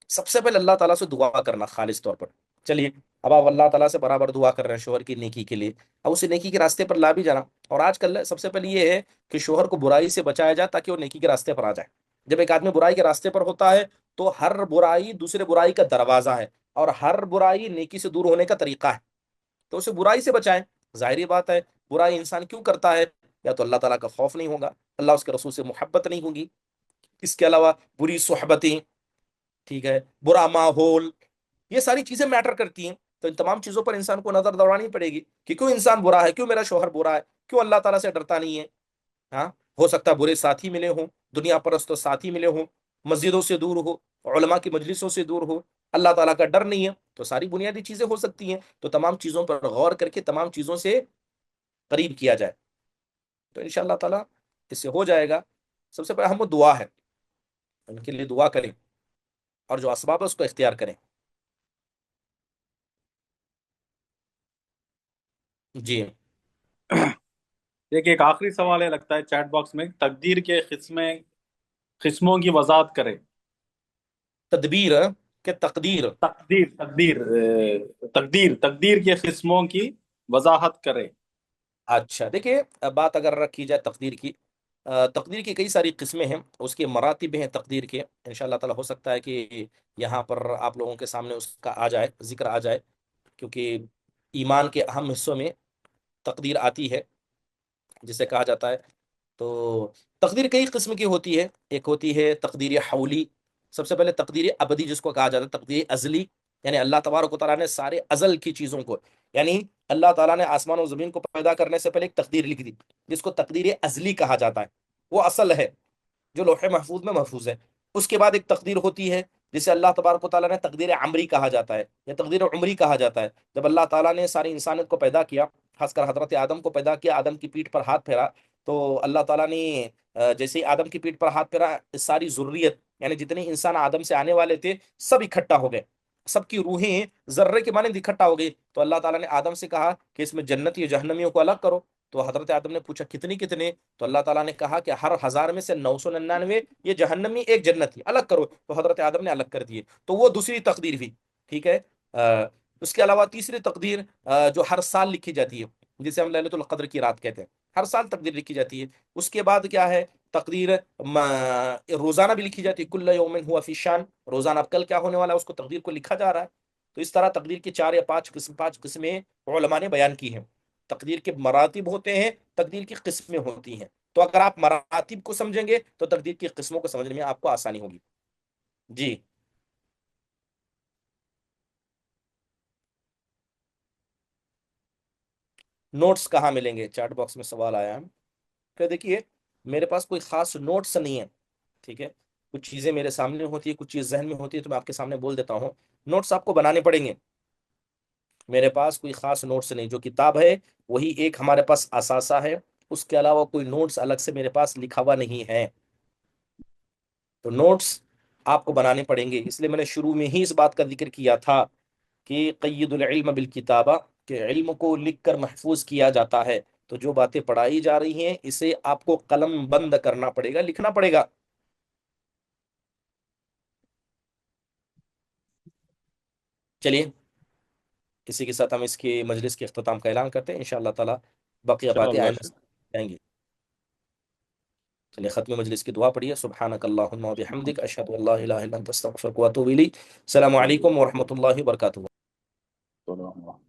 Speaker 1: سب سے پہلے اللہ تعالیٰ سے دعا کرنا خالص طور پر۔ چلیے اب آپ اللہ تعالیٰ سے برابر دعا کر رہے ہیں شوہر کی نیکی کے لیے، اب اسے نیکی کے راستے پر لا بھی جانا۔ اور آج کل سب سے پہلے یہ ہے کہ شوہر کو برائی سے بچایا جائے تاکہ وہ نیکی کے راستے پر آ جائے۔ جب ایک آدمی برائی کے راستے پر ہوتا ہے تو ہر برائی دوسرے برائی کا دروازہ ہے، اور ہر برائی نیکی سے دور ہونے کا طریقہ ہے، تو اسے برائی سے بچائیں۔ ظاہری بات ہے برائی انسان کیوں کرتا ہے؟ یا تو اللہ تعالیٰ کا خوف نہیں ہوگا، اللہ اس کے رسول سے محبت نہیں ہوگی، اس کے علاوہ بری صحبتیں، ٹھیک ہے، برا ماحول، یہ ساری چیزیں میٹر کرتی ہیں۔ تو ان تمام چیزوں پر انسان کو نظر دوڑانی پڑے گی کہ کیوں انسان برا ہے، کیوں میرا شوہر برا ہے، کیوں اللہ تعالیٰ سے ڈرتا نہیں ہے۔ ہاں، ہو سکتا ہے برے ساتھی ملے ہوں، دنیا پرست ساتھی ملے ہوں، مسجدوں سے دور ہو، علماء کی مجلسوں سے دور ہو، اللہ تعالیٰ کا ڈر نہیں ہے، تو ساری بنیادی چیزیں ہو سکتی ہیں۔ تو تمام چیزوں پر غور کر کے تمام چیزوں سے قریب کیا جائے تو انشاءاللہ تعالیٰ اس سے ہو جائے گا۔ سب سے پہلے ہم وہ دعا ہے، ان کے لیے دعا کریں، اور جو اسباب ہے اس کو اختیار کریں۔ جی
Speaker 7: ایک آخری سوال ہے لگتا ہے چیٹ باکس میں، تقدیر کے قسموں کی وضاحت کرے۔
Speaker 1: تدبیر کہ تقدیر؟
Speaker 7: تقدیر کے قسموں کی وضاحت کرے۔
Speaker 1: اچھا دیکھیے، بات اگر رکھی جائے تقدیر کی، تقدیر کی کئی ساری قسمیں ہیں، اس کے مراتب ہیں تقدیر کے۔ انشاءاللہ تعالیٰ ہو سکتا ہے کہ یہاں پر آپ لوگوں کے سامنے اس کا آ جائے، ذکر آ جائے، کیونکہ ایمان کے اہم حصوں میں تقدیر آتی ہے جسے کہا جاتا ہے۔ تو تقدیر کئی قسم کی ہوتی ہے، ایک ہوتی ہے تقدیر حولی، سب سے پہلے تقدیر ابدی جس کو کہا جاتا ہے، تقدیر ازلی، یعنی اللہ تبارک و تعالیٰ نے سارے ازل کی چیزوں کو، یعنی اللہ تعالیٰ نے آسمان و زمین کو پیدا کرنے سے پہلے ایک تقدیر لکھ دی جس کو تقدیر ازلی کہا جاتا ہے، وہ اصل ہے جو لوح محفوظ میں محفوظ ہے۔ اس کے بعد ایک تقدیر ہوتی ہے جسے اللہ تبارک و تعالیٰ نے تقدیر عمری کہا جاتا ہے، یا تقدیر عمری کہا جاتا ہے۔ جب اللہ تعالیٰ نے ساری انسانیت کو پیدا کیا، خاص کر حضرت آدم کو پیدا کیا، آدم کی پیٹھ پر ہاتھ پھیرا، تو اللہ تعالیٰ نے جیسے ہی آدم کی پیٹھ پر ہاتھ پھیرا، ساری ذریت یعنی جتنے انسان آدم سے آنے والے تھے سب اکٹھا ہو گئے، سب کی روحیں ذرے کے مانند اکٹھا ہو گئی، تو اللہ تعالیٰ نے آدم سے کہا کہ اس میں جنتی اور جہنمیوں کو الگ کرو. تو حضرت آدم نے پوچھا کتنے؟ تو اللہ تعالیٰ نے کہا کہ ہر 1000 میں سے 999 یہ جہنمی، ایک جنتی، الگ کرو. تو حضرت آدم نے الگ کر دیے. تو وہ دوسری تقدیر ہوئی. ٹھیک ہے. اس کے علاوہ تیسری تقدیر جو ہر سال لکھی جاتی ہے، جسے ہم ليلۃ القدر کی رات کہتے ہیں، ہر سال تقدیر لکھی جاتی ہے. اس کے بعد کیا ہے؟ تقدیر روزانہ بھی لکھی جاتی ہے. کل یوم ہوا فی شان، روزانہ اب کل کیا ہونے والا ہے اس کو تقدیر کو لکھا جا رہا ہے. تو اس طرح تقدیر کی 4 یا 5 قسمیں علماء نے بیان کی ہیں. تقدیر کے مراتب ہوتے ہیں، تقدیر کی قسمیں ہوتی ہیں. تو اگر آپ مراتب کو سمجھیں گے تو تقدیر کی قسموں کو سمجھنے میں آپ کو آسانی ہوگی. جی نوٹس کہاں ملیں گے؟ چیٹ باکس میں سوال آیا ہے کہ دیکھیے میرے پاس کوئی خاص نوٹس نہیں ہے. ٹھیک ہے. کچھ چیزیں میرے سامنے ہوتی ہے، کچھ چیز ذہن میں ہوتی ہے، تو میں آپ کے سامنے بول دیتا ہوں. نوٹس آپ کو بنانے پڑیں گے. میرے پاس کوئی خاص نوٹس نہیں، جو کتاب ہے وہی ایک ہمارے پاس اثاثہ ہے. اس کے علاوہ کوئی نوٹس الگ سے میرے پاس لکھا ہوا نہیں ہے. تو نوٹس آپ کو بنانے پڑیں گے. اس لیے میں نے شروع میں ہی اس بات کا ذکر کیا تھا کہ قید العلم بالکتابہ، کہ علم کو لکھ کر محفوظ کیا جاتا ہے. تو جو باتیں پڑھائی جا رہی ہیں اسے آپ کو قلم بند کرنا پڑے گا، لکھنا پڑے گا. چلیے اسی کے ساتھ ہم اس کی مجلس کے اختتام کا اعلان کرتے ہیں. انشاءاللہ تعالی بقیہ باتیں
Speaker 7: انشاءاللہ
Speaker 1: آئندہ جائیں گی. چلیے ختم مجلس کی دعا پڑھیے. سبحانک اللہم و بحمدک، اشہد ان لا الہ الا انت، استغفرک و اتوب الیک. السلام علیکم ورحمۃ اللہ وبرکاتہ.
Speaker 7: شاء اللہ.